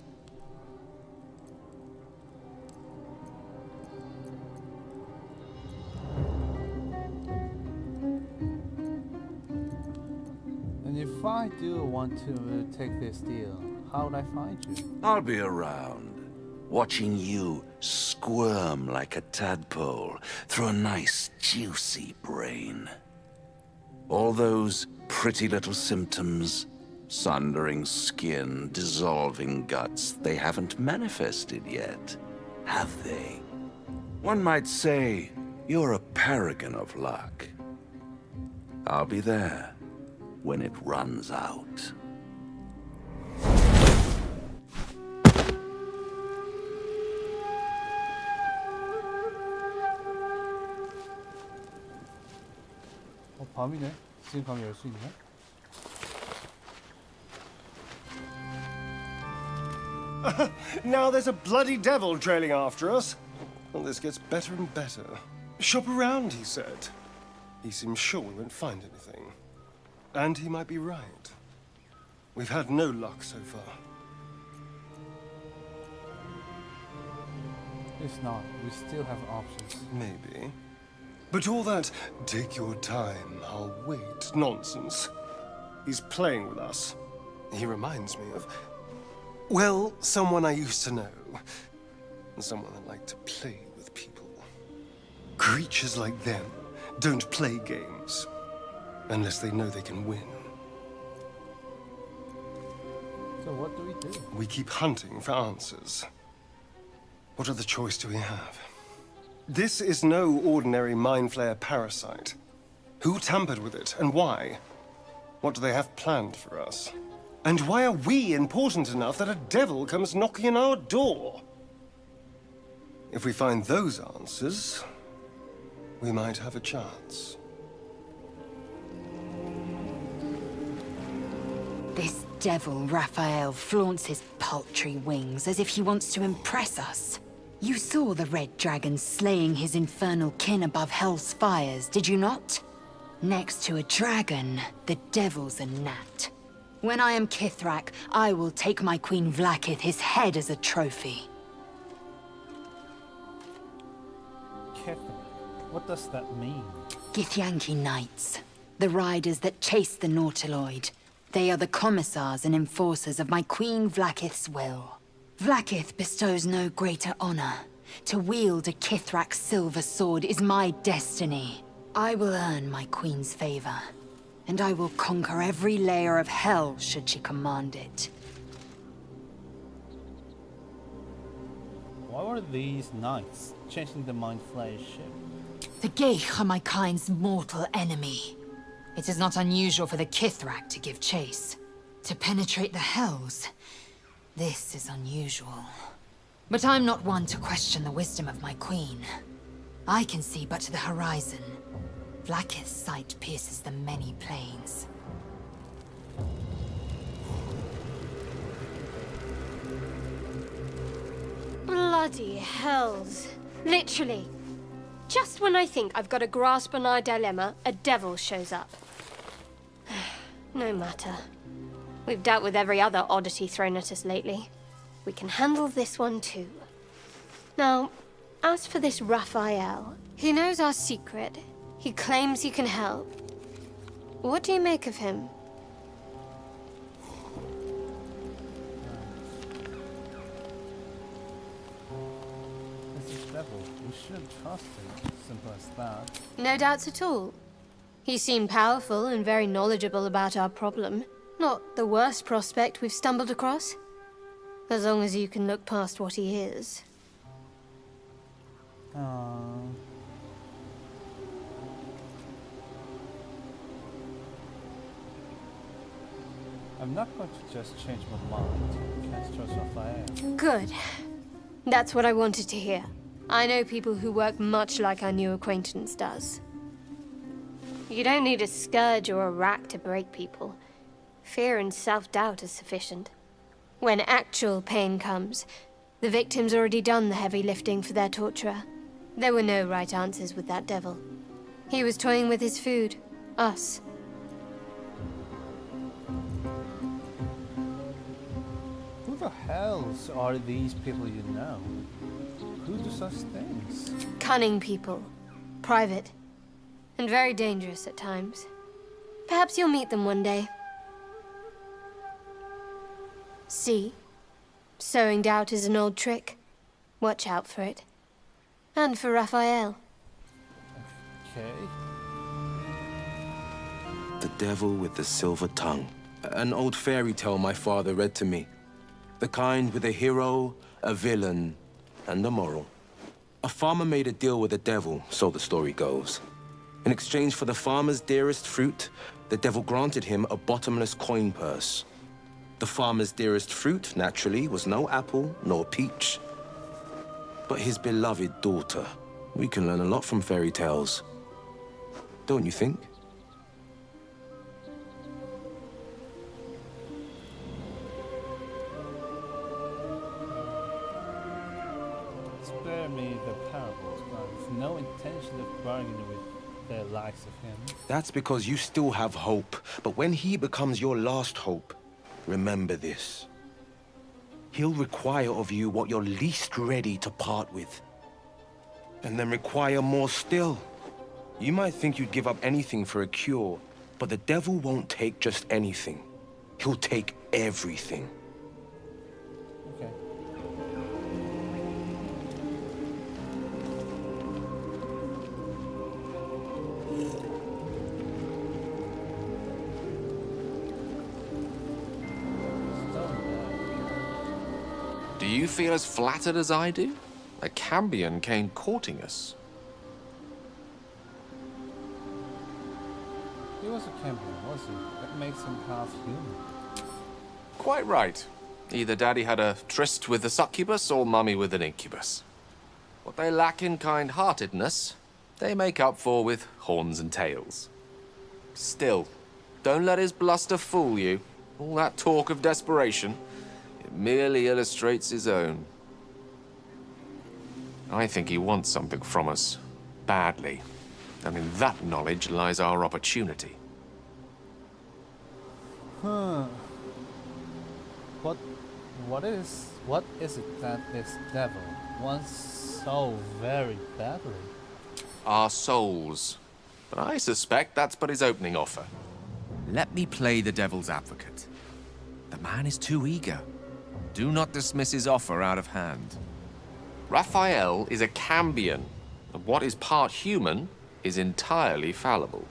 And if I do want to take this deal, how would I find you? I'll be around, watching you squirm like a tadpole through a nice, juicy brain. All those pretty little symptoms, sundering skin, dissolving guts, they haven't manifested yet, have they? One might say you're a paragon of luck. I'll be there when it runs out. 밤이네. 지금 가면 열 수 있나? Now there's a bloody devil trailing after us. Well, this gets better and better. Shop around, he said. He seems sure we won't find anything. And he might be right. We've had no luck so far. It's not. We still have options. Maybe. But all that, take your time, I'll wait, nonsense. He's playing with us. He reminds me of, well, someone I used to know. Someone that liked to play with people. Creatures like them don't play games unless they know they can win. So what do we do? We keep hunting for answers. What other choice do we have? This is no ordinary Mind Flayer parasite. Who tampered with it, and why? What do they have planned for us? And why are we important enough that a devil comes knocking on our door? If we find those answers, we might have a chance. This devil, Raphael, flaunts his paltry wings as if he wants to impress us. You saw the red dragon slaying his infernal kin above hell's fires, did you not? Next to a dragon, the devil's a gnat. When I am Kithrak, I will take my Queen Vlaakith his head as a trophy. Kithrak? What does that mean? Githyanki Knights, the riders that chase the Nautiloid. They are the commissars and enforcers of my Queen Vlaakith's will. Vlaakith bestows no greater honor. To wield a Kithrak silver sword is my destiny. I will earn my queen's favor, and I will conquer every layer of hell should she command it. are these knights chasing the Mind Flayer ship? The Geich are my kind's mortal enemy. It is not unusual for the Kithrak to give chase. To penetrate the Hells, this is unusual. But I'm not one to question the wisdom of my queen. I can see but to the horizon. Vlaakith's sight pierces the many plains. Bloody hells. Literally. Just when I think I've got a grasp on our dilemma, a devil shows up. No matter. We've dealt with every other oddity thrown at us lately. We can handle this one too. Now, as for this Raphael, he knows our secret. He claims he can help. What do you make of him? It's a devil. We shouldn't trust him. Simple as that. No doubts at all. He seemed powerful and very knowledgeable about our problem. Not the worst prospect we've stumbled across. As long as you can look past what he is. I'm not going to just change my mind. Can't trust Raphael. Good. That's what I wanted to hear. I know people who work much like our new acquaintance does. You don't need a scourge or a rack to break people. Fear and self-doubt is sufficient. When actual pain comes, the victim's already done the heavy lifting for their torturer. There were no right answers with that devil. He was toying with his food. Us. Who the hells are these people you know? Who do such things? Cunning people. Private. And very dangerous at times. Perhaps you'll meet them one day. See? Sowing doubt is an old trick. Watch out for it. And for Raphael. Okay. The devil with the silver tongue. An old fairy tale my father read to me. The kind with a hero, a villain, and a moral. A farmer made a deal with the devil, so the story goes. In exchange for the farmer's dearest fruit, the devil granted him a bottomless coin purse. The farmer's dearest fruit, naturally, was no apple nor peach, but his beloved daughter. We can learn a lot from fairy tales, don't you think? Spare me the parables, but with no intention of bargaining with the likes of him. That's because you still have hope, but when he becomes your last hope, remember this. He'll require of you what you're least ready to part with. And then require more still. You might think you'd give up anything for a cure, but the devil won't take just anything. He'll take everything. Okay. Do you feel as flattered as I do? A Cambion came courting us. He was a champion, was he? That makes him half human. Quite right. Either Daddy had a tryst with the succubus or Mummy with an incubus. What they lack in kind-heartedness, they make up for with horns and tails. Still, don't let his bluster fool you. All that talk of desperation, it merely illustrates his own. I think he wants something from us, badly. And in that knowledge lies our opportunity. Huh. What is it that this devil wants so very badly? Our souls. But I suspect that's but his opening offer. Let me play the devil's advocate. The man is too eager. Do not dismiss his offer out of hand. Raphael is a Cambion, and what is part human is entirely fallible.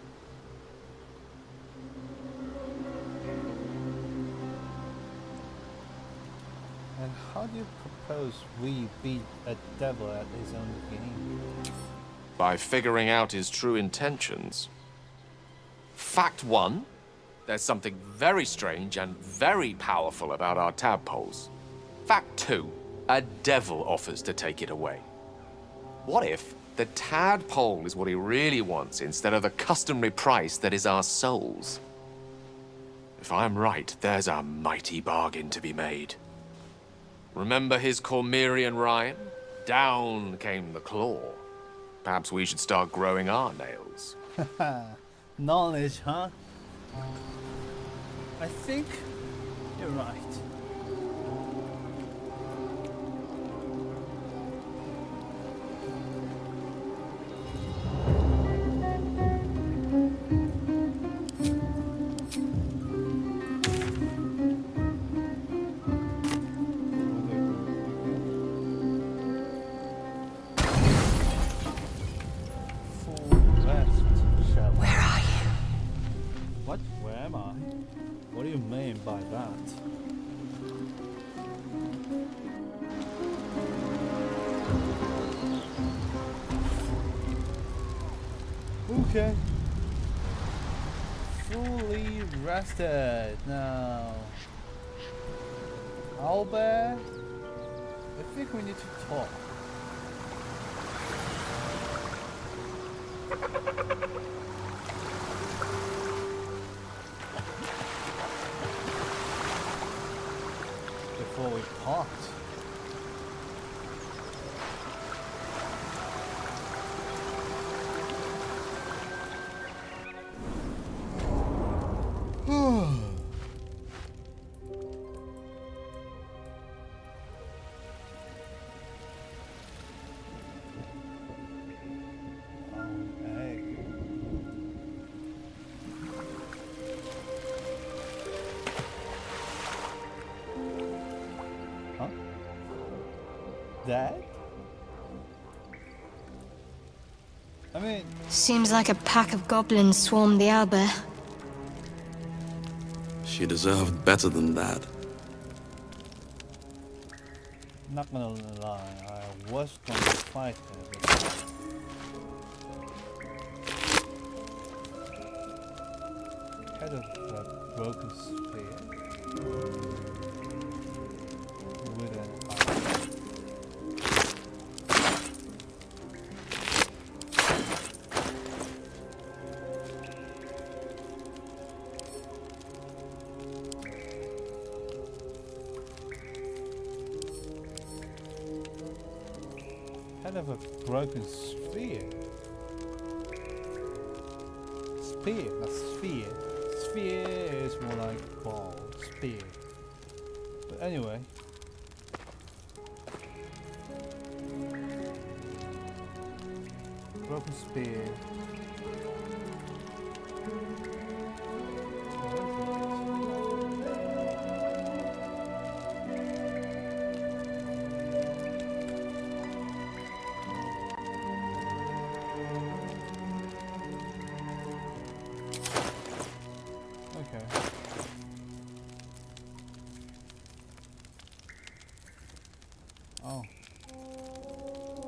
And how How do you propose we beat a devil at his own game? By figuring out his true intentions. Fact 1, there's something very strange and very powerful about our tadpoles. Fact 2, a devil offers to take it away. What if the tadpole is what he really wants instead of the customary price that is our souls? If I'm right, there's a mighty bargain to be made. Remember his Cormyrean rhyme? Down came the claw. Perhaps we should start growing our nails. Knowledge, huh? I think you're right. What? Where am I? What do you mean by that? Okay. Fully rested now. Albert, I think we need to talk. Before we part. That? I mean... Seems like a pack of goblins swarmed the Albert. She deserved better than that. Not gonna lie, I was gonna fight her, but... Kind of a broken spear. With an eye. Kind of a broken sphere. Spear, not sphere. Sphere is more like ball. Spear. But anyway. Broken spear. Oh.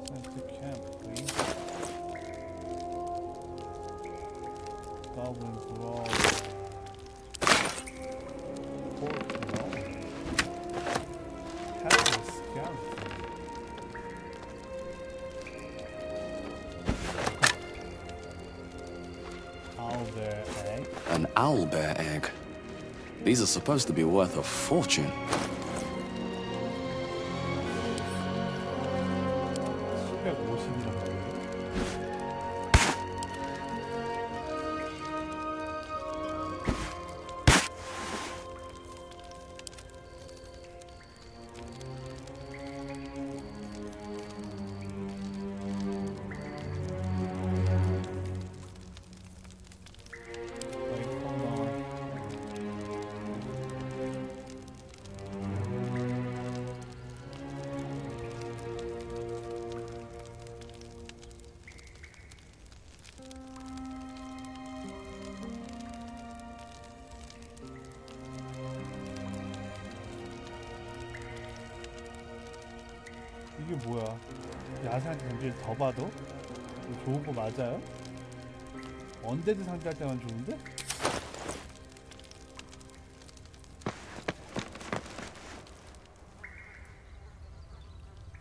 Send to camp, please. Goblin brawl. Port brawl. Helpless skeleton. Owlbear egg. An owlbear egg. These are supposed to be worth a fortune. 이게 뭐야? 야생 경기를 더 봐도? 이거 좋은 거 맞아요? 언데드 상대할 때만 좋은데?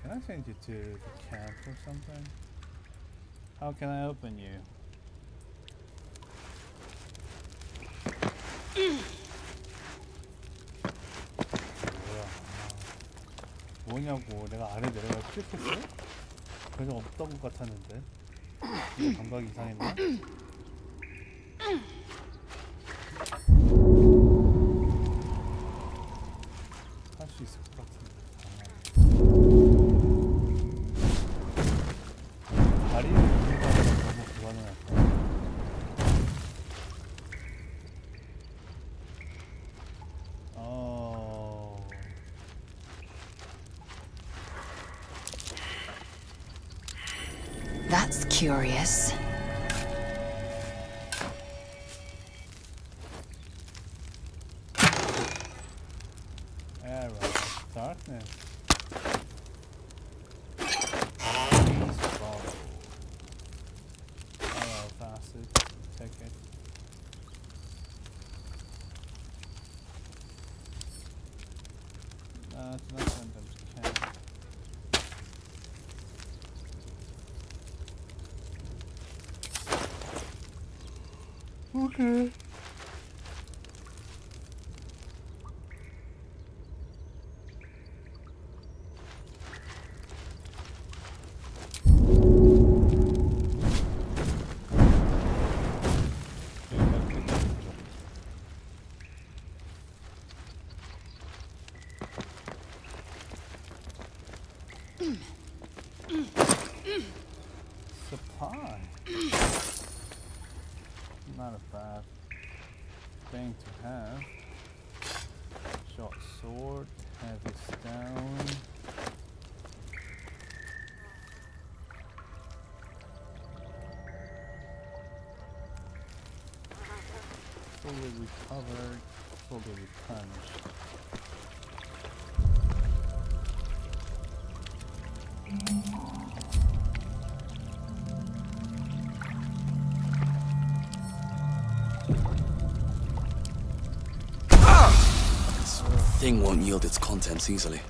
Can I send you to the camp or something? How can I open you? 뭐냐고 내가 아래 내려갈 필요했어? 전혀 없던 것 같았는데 이거 감각이 이상했나? 할 수 있을 것 같은데 다리를 누르다가 너무 불가능할까? That's curious. Arrow, darkness. Please follow. Arrow, facet, take it. It's not random scan. Okay. Supply. Not a bad thing to have. Short sword, heavy stone. Fully recovered, fully replenished. Thing won't yield its contents easily.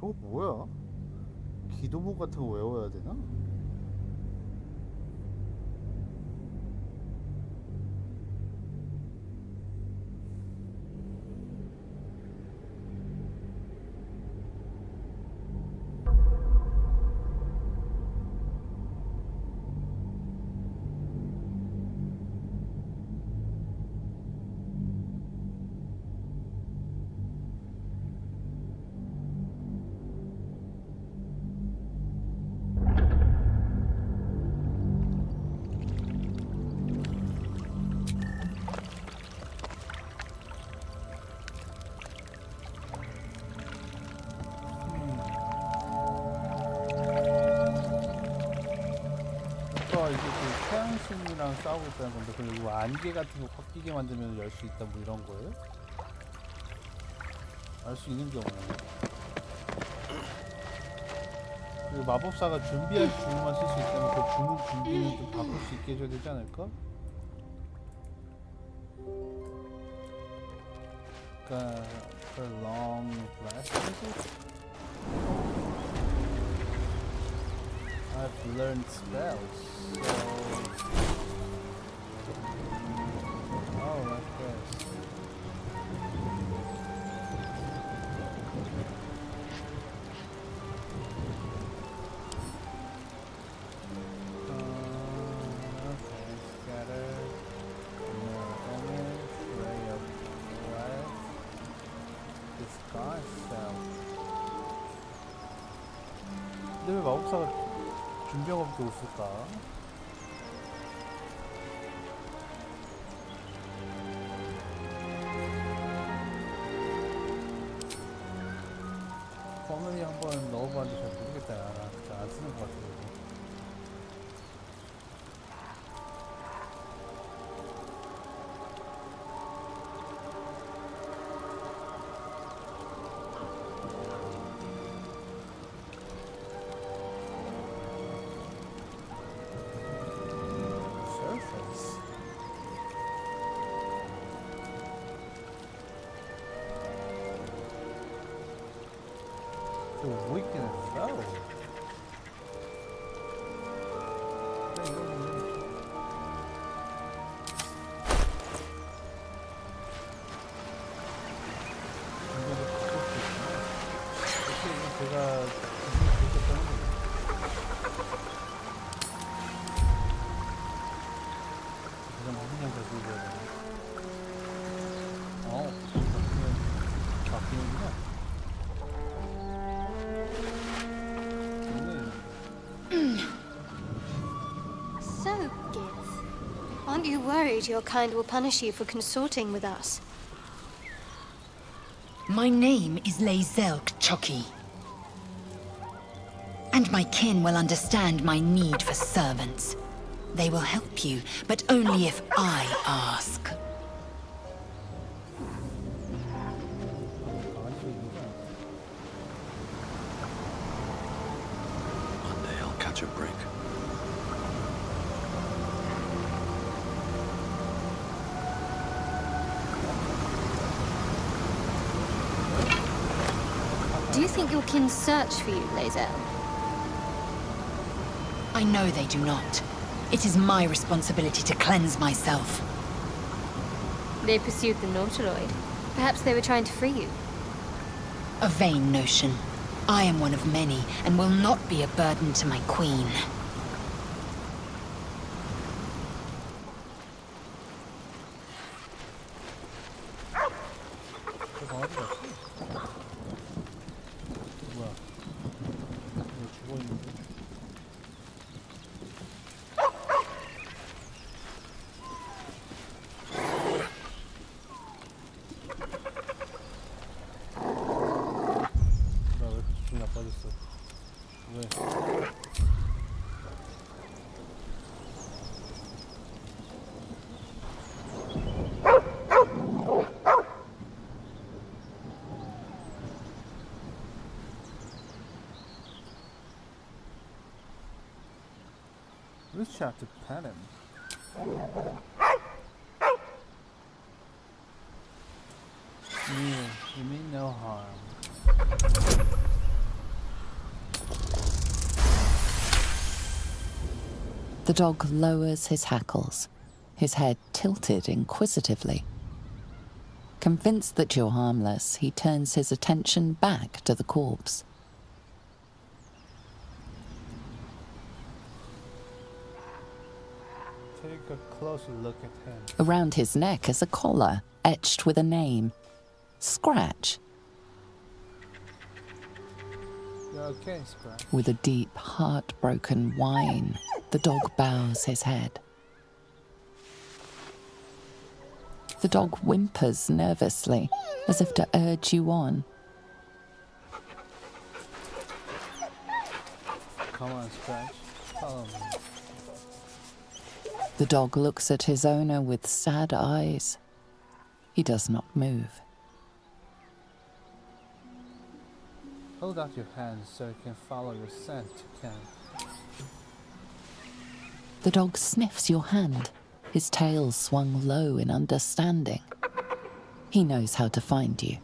저거 뭐야? 기도문 같은 거 외워야 되나? 이게 그 태양신이랑 싸우고 있다는 건데 그리고 안개 같은 거 확 끼게 만들면 열 수 있다 뭐 이런 거예요? 알 수 있는 게 없네. 그리고 마법사가 준비할 주문만 쓸 수 있다면 그 주문 준비는 좀 바꿀 수 있게 해줘야 되지 않을까? 그러니까 for long blast is it? I've learned spells, so... Oh, like this. Okay, scatter. More damage, ray of light. Disguise self. 근데 왜 마법사가 준비한 것도 없을까? 커뮤니 한번 넣어봤는데 잘 모르겠다. 야. 나 진짜 안 쓰는 것 같아. 이거. 또 weakness. 제가 가장 무슨 가지고 있어야 되나? 바뀌는구나. So, Gith, aren't you worried your kind will punish you for consorting with us? My name is Leizelk Choki. And my kin will understand my need for servants. They will help you, but only if I ask. One day I'll catch a break. Do you think your kin search for you, Lae'zel? I know they do not. It is my responsibility to cleanse myself. They pursued the Nautiloid. Perhaps they were trying to free you. A vain notion. I am one of many, and will not be a burden to my queen. Let's try to pet him. You mean no harm. The dog lowers his hackles, his head tilted inquisitively. Convinced that you're harmless, he turns his attention back to the corpse. Take a closer look at him. Around his neck is a collar, etched with a name. Scratch. You're okay, Scratch. With a deep, heartbroken whine, the dog bows his head. The dog whimpers nervously, as if to urge you on. Come on, Scratch. Follow me. The dog looks at his owner with sad eyes. He does not move. Hold out your hands so you can follow your scent, Ken. The dog sniffs your hand, his tail swung low in understanding. He knows how to find you.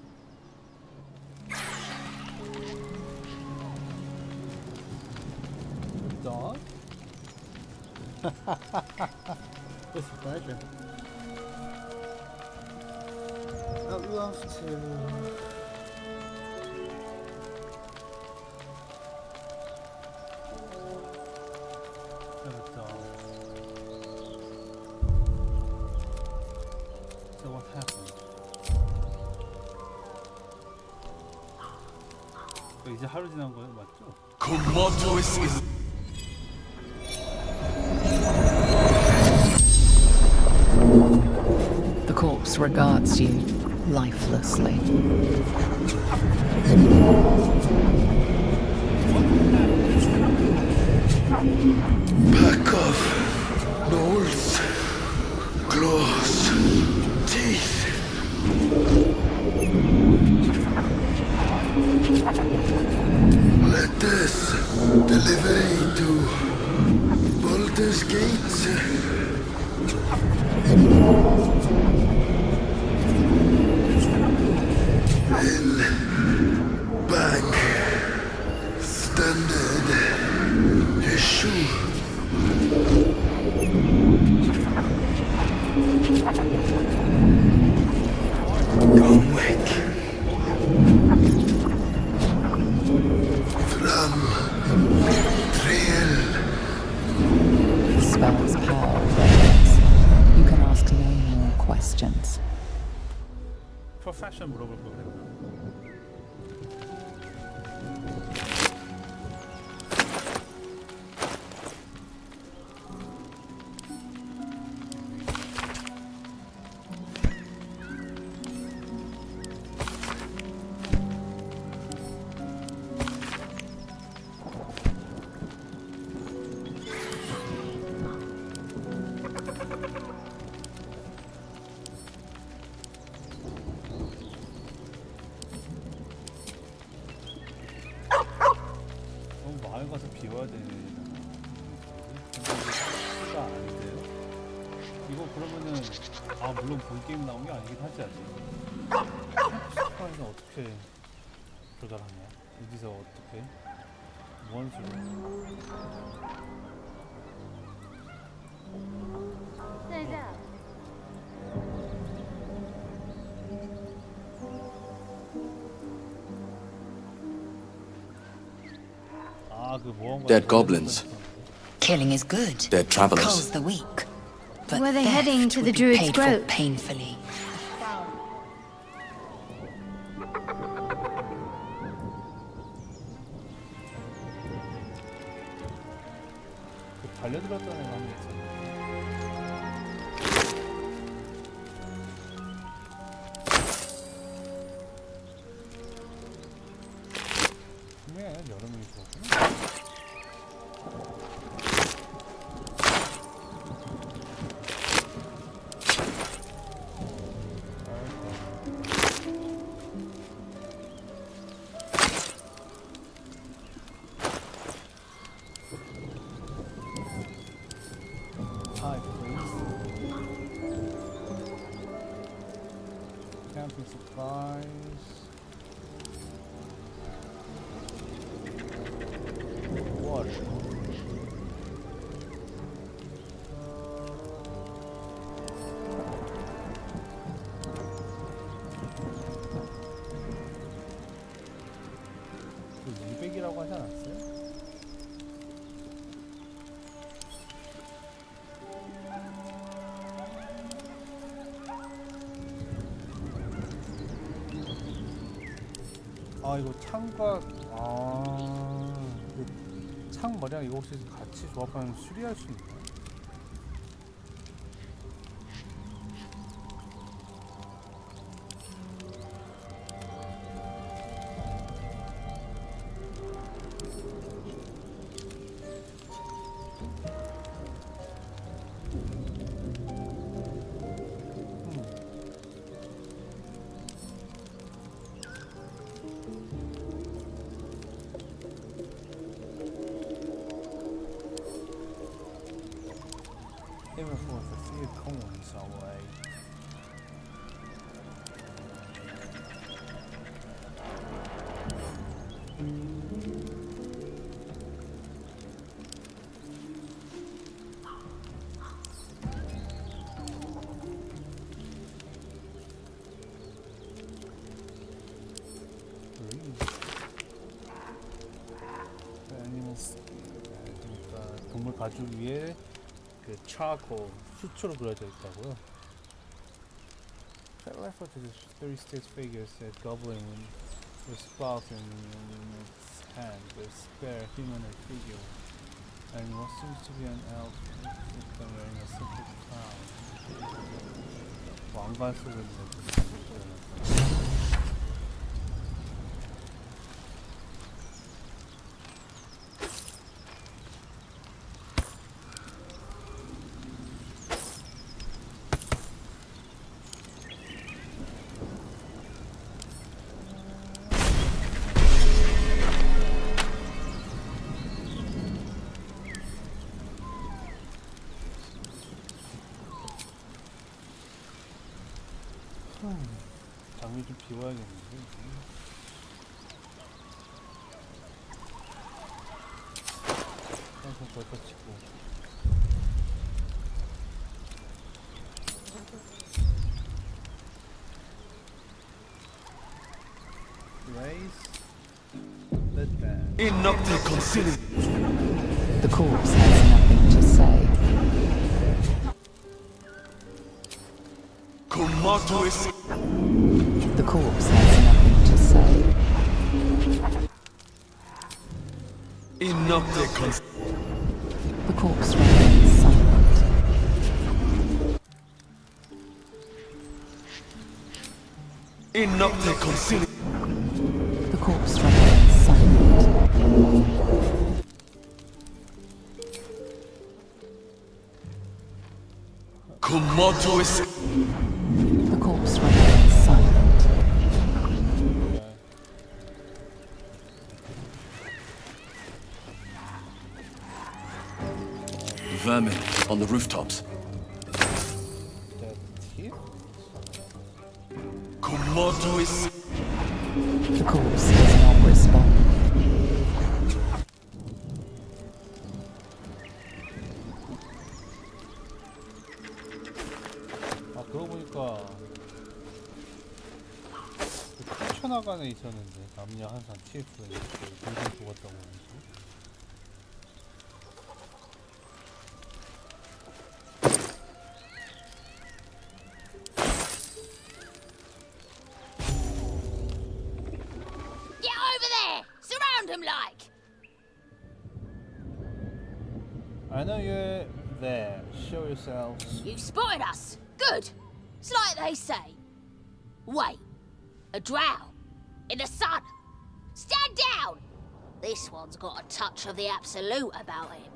Dog? It's a pleasure. I'd love to. Have a dog. So what happened? 이제 하루 지난 거예요, 맞죠? The corpse regards you lifelessly. Back off. Nose. Claws. Teeth. Let us deliver you to Baldur's Gate. Then bang. The spell's power wanes. You can ask no more questions. 프로페션 물어볼 거 그랬나? 마을 가서 비워야 되는 일이잖아. 아닌데요? 이거 그러면은 물론 본 게임 나온 게 아니긴 하지 아직. 스파이는 어떻게 조달하냐? 어디서 어떻게? 뭔 수로? Dead goblins. Killing is good. Dead travelers. Culls the weak. But Were they theft heading to would the be druid's paid for grove? painfully. 달려들었던 애가 한명 있잖아. 분명히 여러 명이 있었구나. Camping supplies. Water. 그 200이라고 하지 않았어요? 이거 창과 창 머리랑 이거 혹시 같이 조합하면 수리할 수 있나요? Even for the few coins away. Animals. 그러니까 동물 가죽 위에 그 charcoal 수초로 그려져 있다고요. That referred to the 36 figures that goblin with spout in its hand, the spare humanoid figure, and what seems to be an elf wearing a simple crown. 왕관 속에 있는 장미 좀 비워야겠는데. 그래서 벌써 치고. Raise the dead. The corpse has nothing to say. The corpse has nothing to say. The corpse remains silent. The corpse remains silent. The corpse remains silent. Vermin on the rooftops. The corpse does not respond. 아 그러고 보니까 튀쳐나간에 있었는데 남녀 한산 TF에 동생 죽었다고 하면서. Get over there! Surround him like! I know you're there. Show yourselves. You spotted us. Good. It's like they say. Wait. A drow. In the sun. Stand down! This one's got a touch of the absolute about him.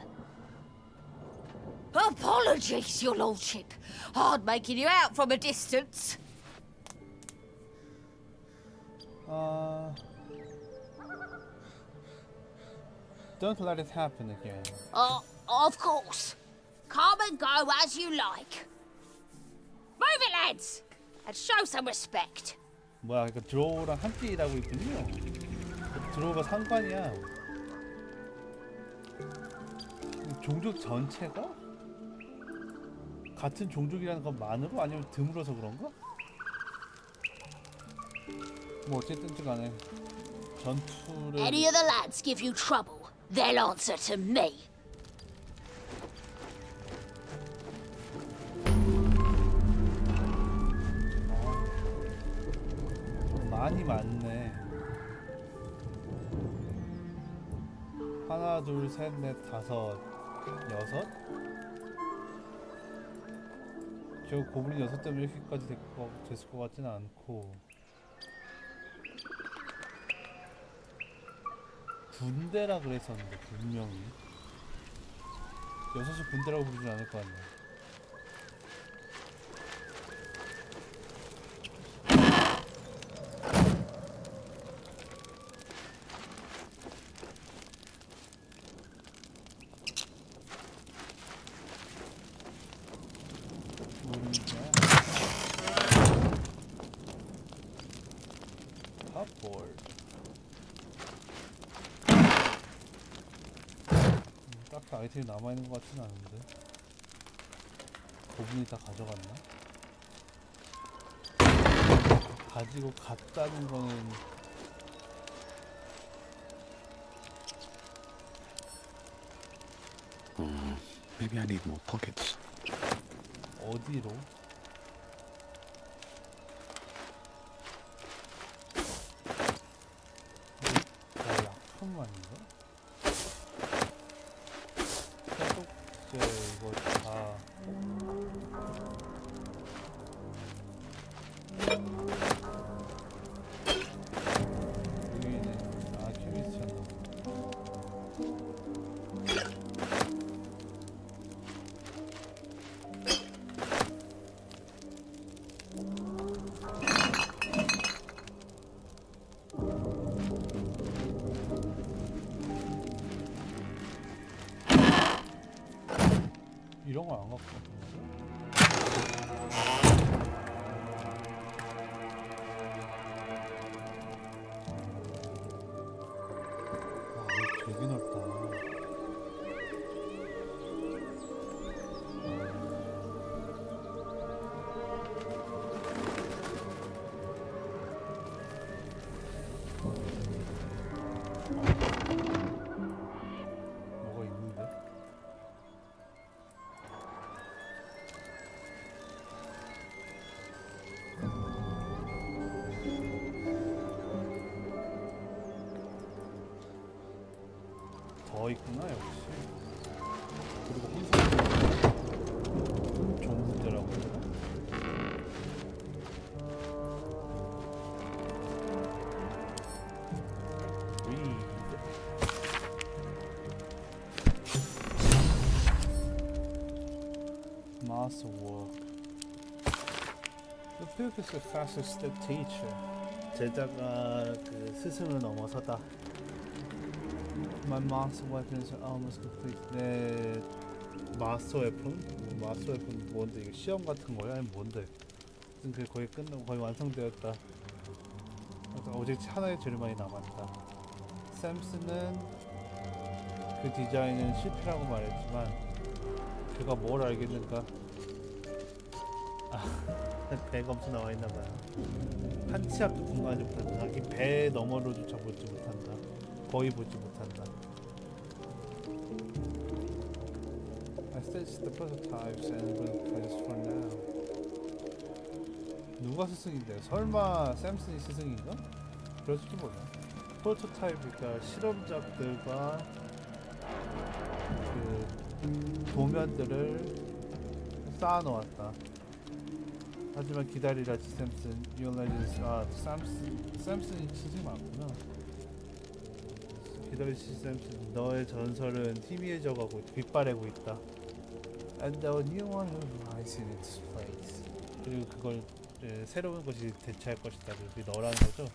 Apologies, your lordship. Hard making you out from a distance. Don't let it happen again. Of course. Come and go as you like. Move it, lads! And show some respect. 뭐야, 이거 드로우랑 함께 일하고 있군요. 드로우가 상관이야. 종족 전체가? 같은 종족이라는 것만으로? 아니면 드물어서 그런가? 뭐 어쨌든 간에 전투를... Any of the lads give you trouble, they'll answer to me. 많이 많네. 하나, 둘, 셋, 넷, 다섯, 여섯? 결국 고블린 6 때문에 이렇게까지 됐을 것 같지는 않고. 군대라 그랬었는데 분명히 6을 군대라고 부르진 않을 거 아니야. 딱히 아이템이 남아있는 것 같진 않은데 고분이 다 가져갔나? 가지고 갔다는 거는 Maybe I need more pockets. 어디로? 약품만인가? 이거 다 여기는 큐비스였나? 이런 거 안 갖고 왔는데? 되게 넓다. 더 있구나 역시. 그리고 혼자 종부대라고 해야 되나? Master work. The book is the fastest step teacher. 제자가 그 스승을 넘어서다. My master weapon is almost complete. 내 마스터 웨폰? 마스터 웨폰 뭔데? 이거 시험 같은 거야? 아니 뭔데? 그게 거의 끝나고 거의 완성되었다. 오직 하나의 재료만이 남았다. 샘슨은 그 디자인은 실패라고 말했지만 그가 뭘 알겠는가? 아, 배가 엄청 나와 있나 봐요. 한 치 앞도 궁금하지 못한다. 자기 배 너머로조차 보지 못한다. 거의 보지 못한다. I staged the prototypes and will place for now. 누가 스승인데? 설마 샘슨이 스승인가? 그럴지도 몰라. 프로토타입이니까 실험작들과 그 도면들을 쌓아놓았다. 하지만 기다리라, 샘슨. 샘슨이 스승 맞구나. 기다리시, 샘슨. 너의 전설은 희미해져가고 빛바래고 있다. And the new one will rise in its place. 그리고 그걸 새로운 것이 대체할 것이다. 그게 너라는 거죠.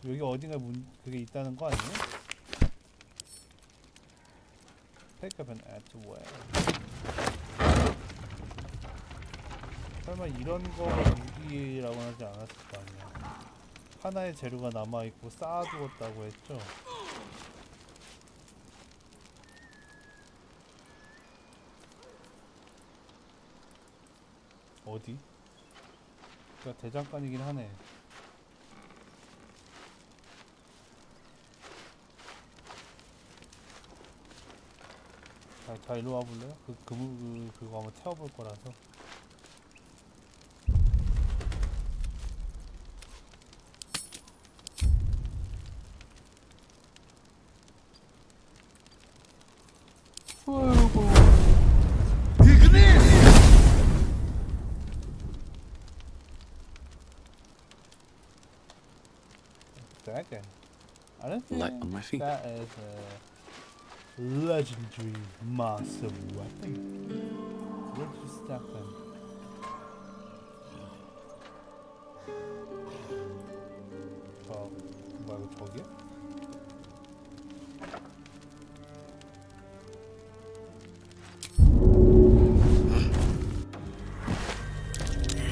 여기 어딘가 그게 있다는 거 아니에요? Pick up and add to well. 설마 이런 거 무기라고 하지 않았을 거 아니야. 하나의 재료가 남아있고 쌓아두었다고 했죠. 어디? 그니까 대장간이긴 하네. 자 일로 와볼래요? 그거 한번 태워볼 거라서. 아이고. Dragon. I don't think Light on my feet. that is a legendary master weapon. Where'd you stack them? 말고 저기야?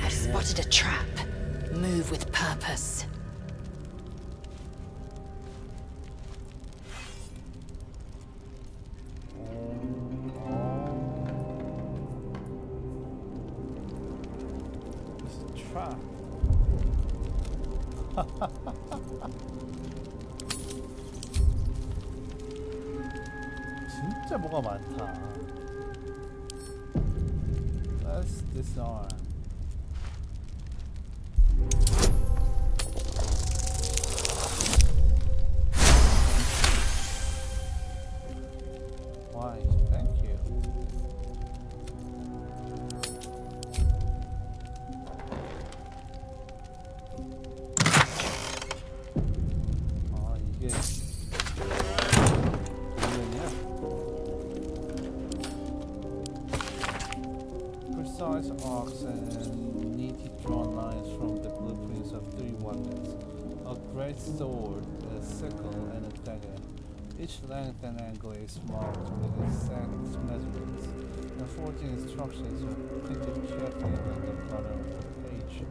I've spotted a trap. Move with purpose. 진짜 뭐가 많다. Let's disarm. Why? Thank you. 아 이게 precise arcs and neatly drawn lines from the blueprints of 3 weapons. A great sword, a sickle, and a dagger. Each length and angle is marked with exact measurements. The 14 instructions are printed carefully on the bottom of the page,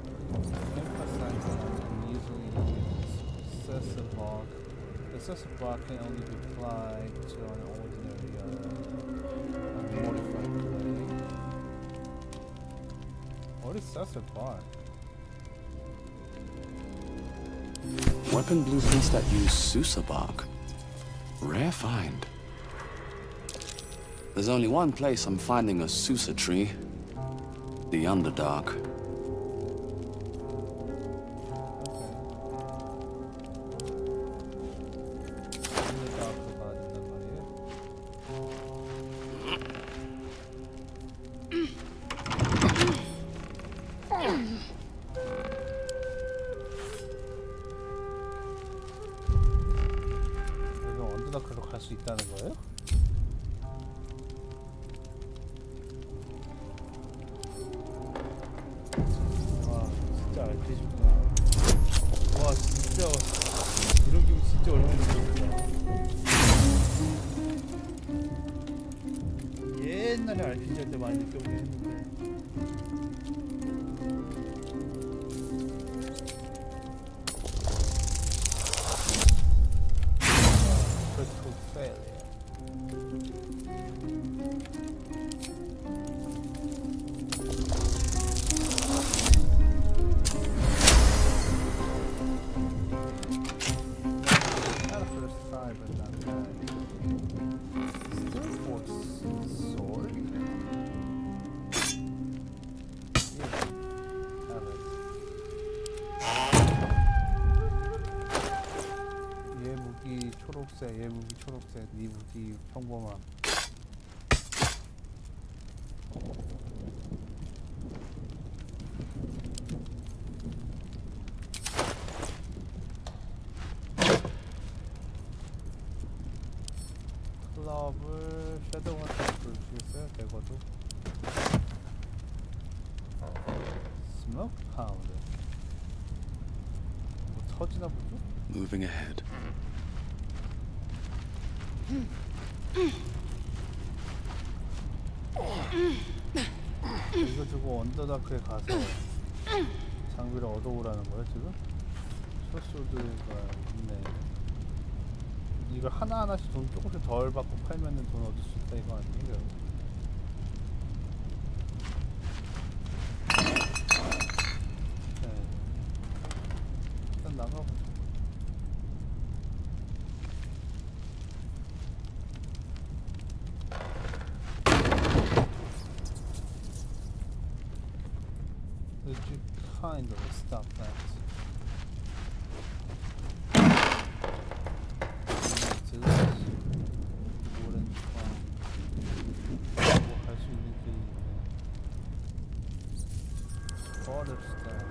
emphasizing an easily used successive arc. The successive arc can only be applied to an ordinary modified blade. What is successive arc? Weapon blueprints that use Susa bark. Rare find. There's only one place I'm finding a Susa tree. The Underdark. 갈 수 있다는 거예요? 와 진짜 RPG구나. 와 진짜 이런 기분 진짜 오랜만에 들었다. 옛날에 RPG 할 때 많이 느껴보긴 했는데. Critical failure. Not a first try, but not bad. Still force sword. Yeah, have it. 얘 무기 초록색, 얘 무기 초록색, 네 무기 평범함. 클럽을 섀도우 같은 거 주겠어요? 대거도. 스모크 파운드. 뭐 터지나 보죠? Moving ahead. 이거 주고 언더다크에 가서 장비를 얻어오라는 거야 지금? 숏소드가 있네. 이걸 하나하나씩 돈 조금씩 덜 받고 팔면은 돈 얻을 수 있다 이거 아니에요? 네. 일단 나가보자. Did you kindly stop that? 오렌지 뭐할 수 있는 게 있네. Border staff.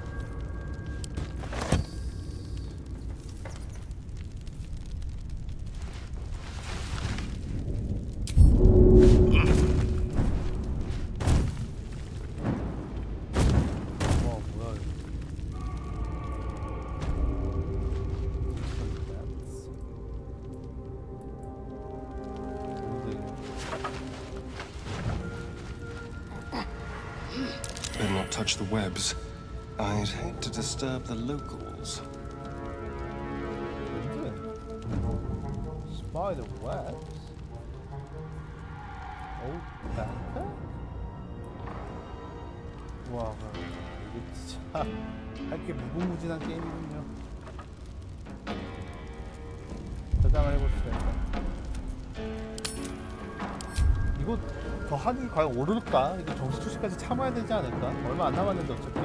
Better not touch the webs. I'd hate to disturb the locals. Spider webs? Old backpack? 와, 이게 진짜 할 게 무궁무진한 게임이군요. 저장을 해봅시다 일단. 이거 더 하기 과연 오를까? 이거 정시 출시까지 참아야 되지 않을까? 얼마 안 남았는데 어차피.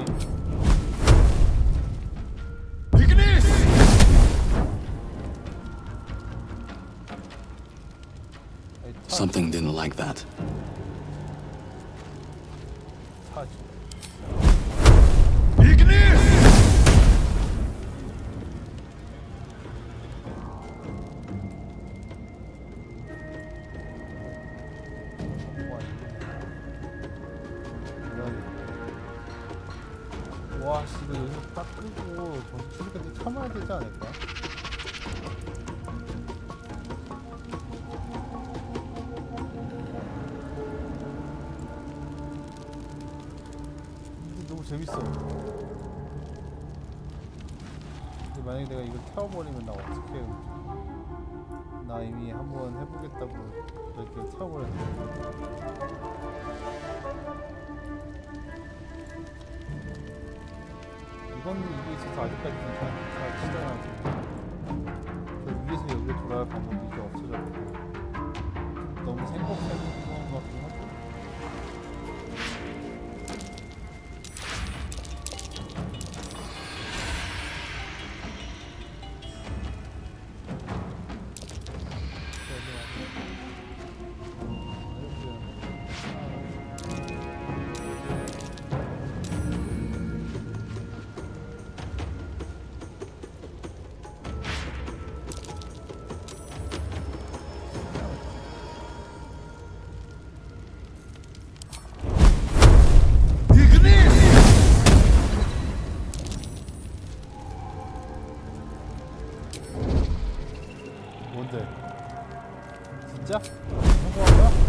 Something didn't like that. touch. 와, 씨, 이거 여기서 딱 끄고 정시 출시까지 참아야 되지 않을까? 너무 재밌어. 근데 만약에 내가 이걸 태워버리면 나 어떻게 해? 나 이미 한번 해보겠다고 이렇게 태워버렸는데. 이건 이게 있어서 아직까지 잘 치잖아. 저 위에서 여기로 돌아갈 방법이 이제 없어졌고 너무 생각한 것 같긴 하고. 사람들. 진짜? 성공한 거야?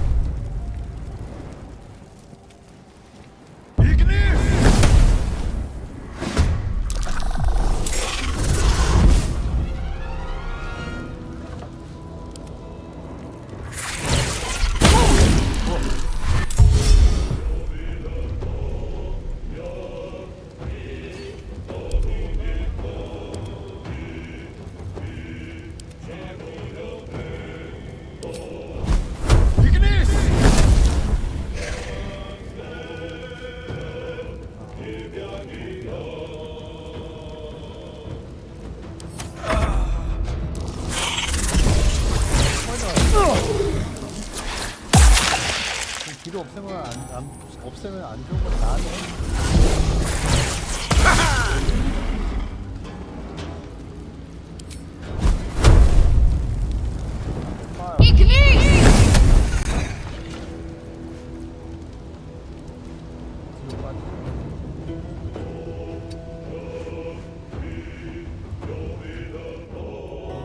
뒤로 없애면 안 좋은 건 나네.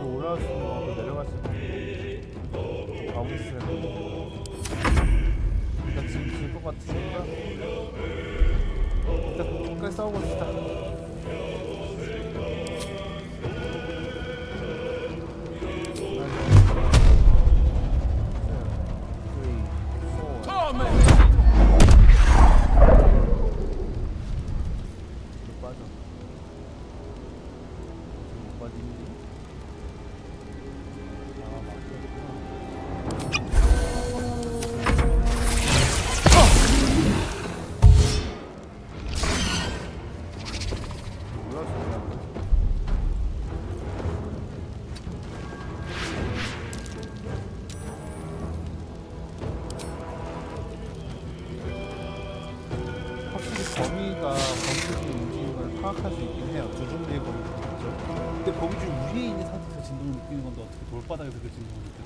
올라갈 수 있는 거 내려갈 수 있는 거 가고 있어요. 나 지금 질 것 같으니까 일단 끝까지 싸우고 있다. 범위가 움직이는 걸 파악할 수 있긴 해요. 두 종류의 범위가 있죠. 근데 범위 중 위에 있는 상태에서 진동을 느끼는 건데 어떻게 돌바닥에서 그 진동을 느껴요?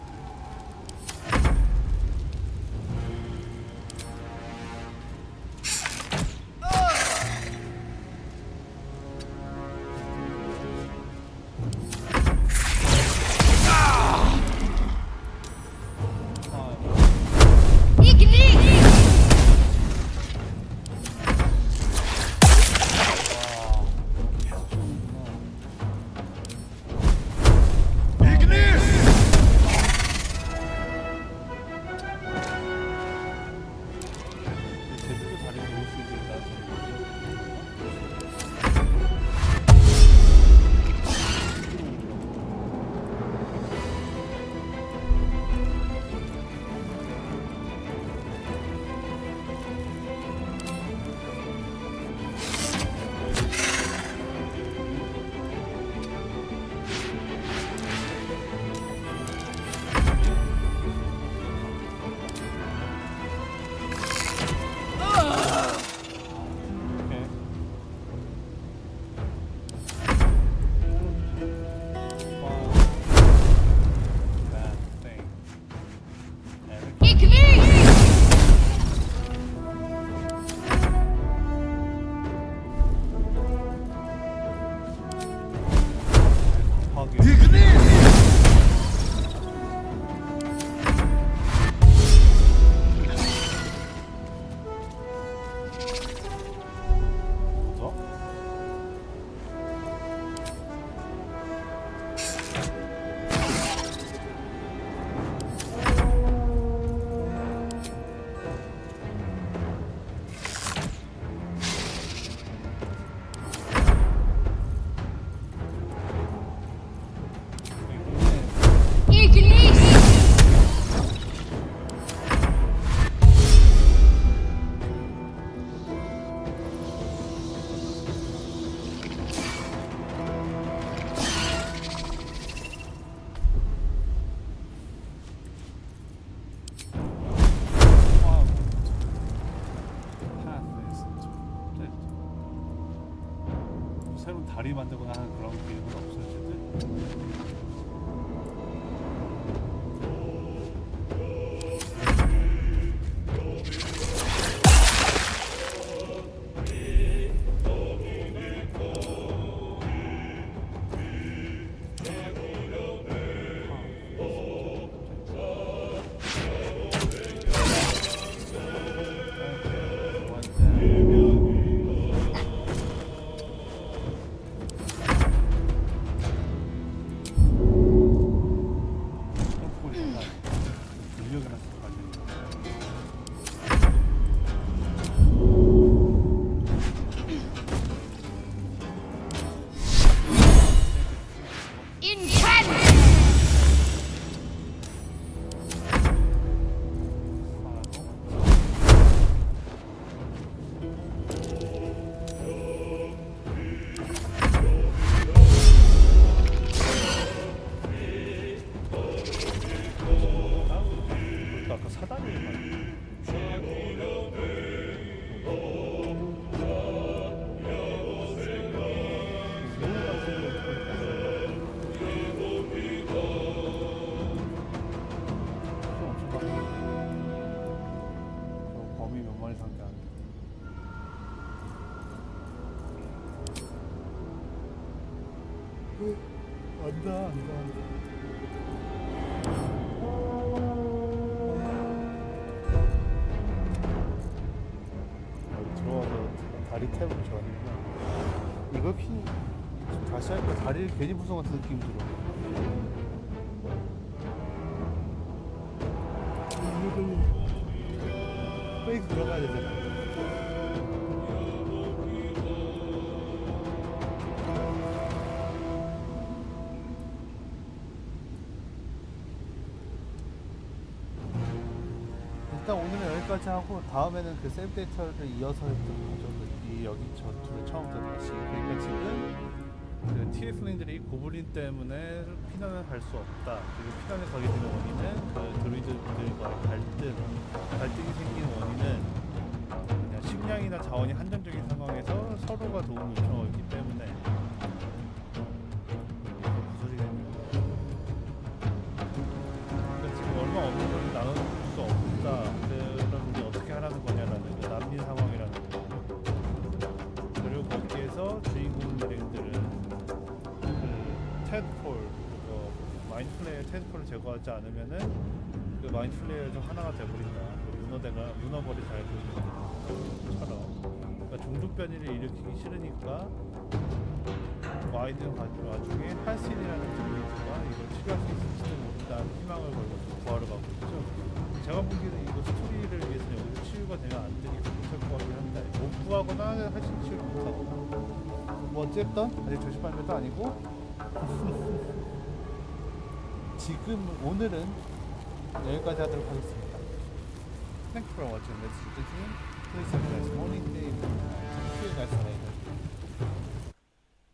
새로운 다리 만들거나 하는 그런 기능은 없어요, 어쨌든. 범위 몇 마리 상대 안 돼. 안다. 들어와서 다리 탭을 전이구나. 이거 다시 할까? 다리를 괜히 부숴 같은 느낌 들어. 페이크 들어가야 되잖아. 일단 오늘은 여기까지 하고 다음에는 그 세이브 데이터를 이어서 했던 거죠. 여기 전투를 처음부터 다시. 그러니까 지금 그 티에플린들이 고블린 때문에 피난을 갈 수 없다. 그리고 피난을 가게 되는 원인은 그 드루이드들과 갈등이 생기는 원인은 그냥 식량이나 자원이 한정적인 상황에서 서로가 도움을 요청하고 있기 때문에 그러니까 지금 얼마 없는 걸 나눌 수 없다. 그럼 우리 어떻게 하라는 거냐라는 그 난민 상황이라는 거. 그리고 거기에서 주인공 일행들은 그 테드폴, 그거 마인드 플레이어 테드폴을 제거하지 않으면은 그 마인드 플레이어 중 하나가 돼버린다. 문어벌이 잘 보이는 것처럼. 그러니까 종족 변이를 일으키기 싫으니까 와이드 와중에 할신이라는 드루이드가 이걸 치료할 수 있을지도 모른다는 희망을 걸고 구하러 가고 있죠. 제가 보기에는 이거 스토리를 위해서는 여기서 치유가 되면 안 되니까 못할 것 같긴 한데 못 구하거나 할신 치유를 못하거나 뭐 어쨌든 아직 조시 발매도 아니고 지금 오늘은 여기까지 하도록 하겠습니다. Thank you for watching. Let's see you. Please subscribe. Morning day. See you guys later.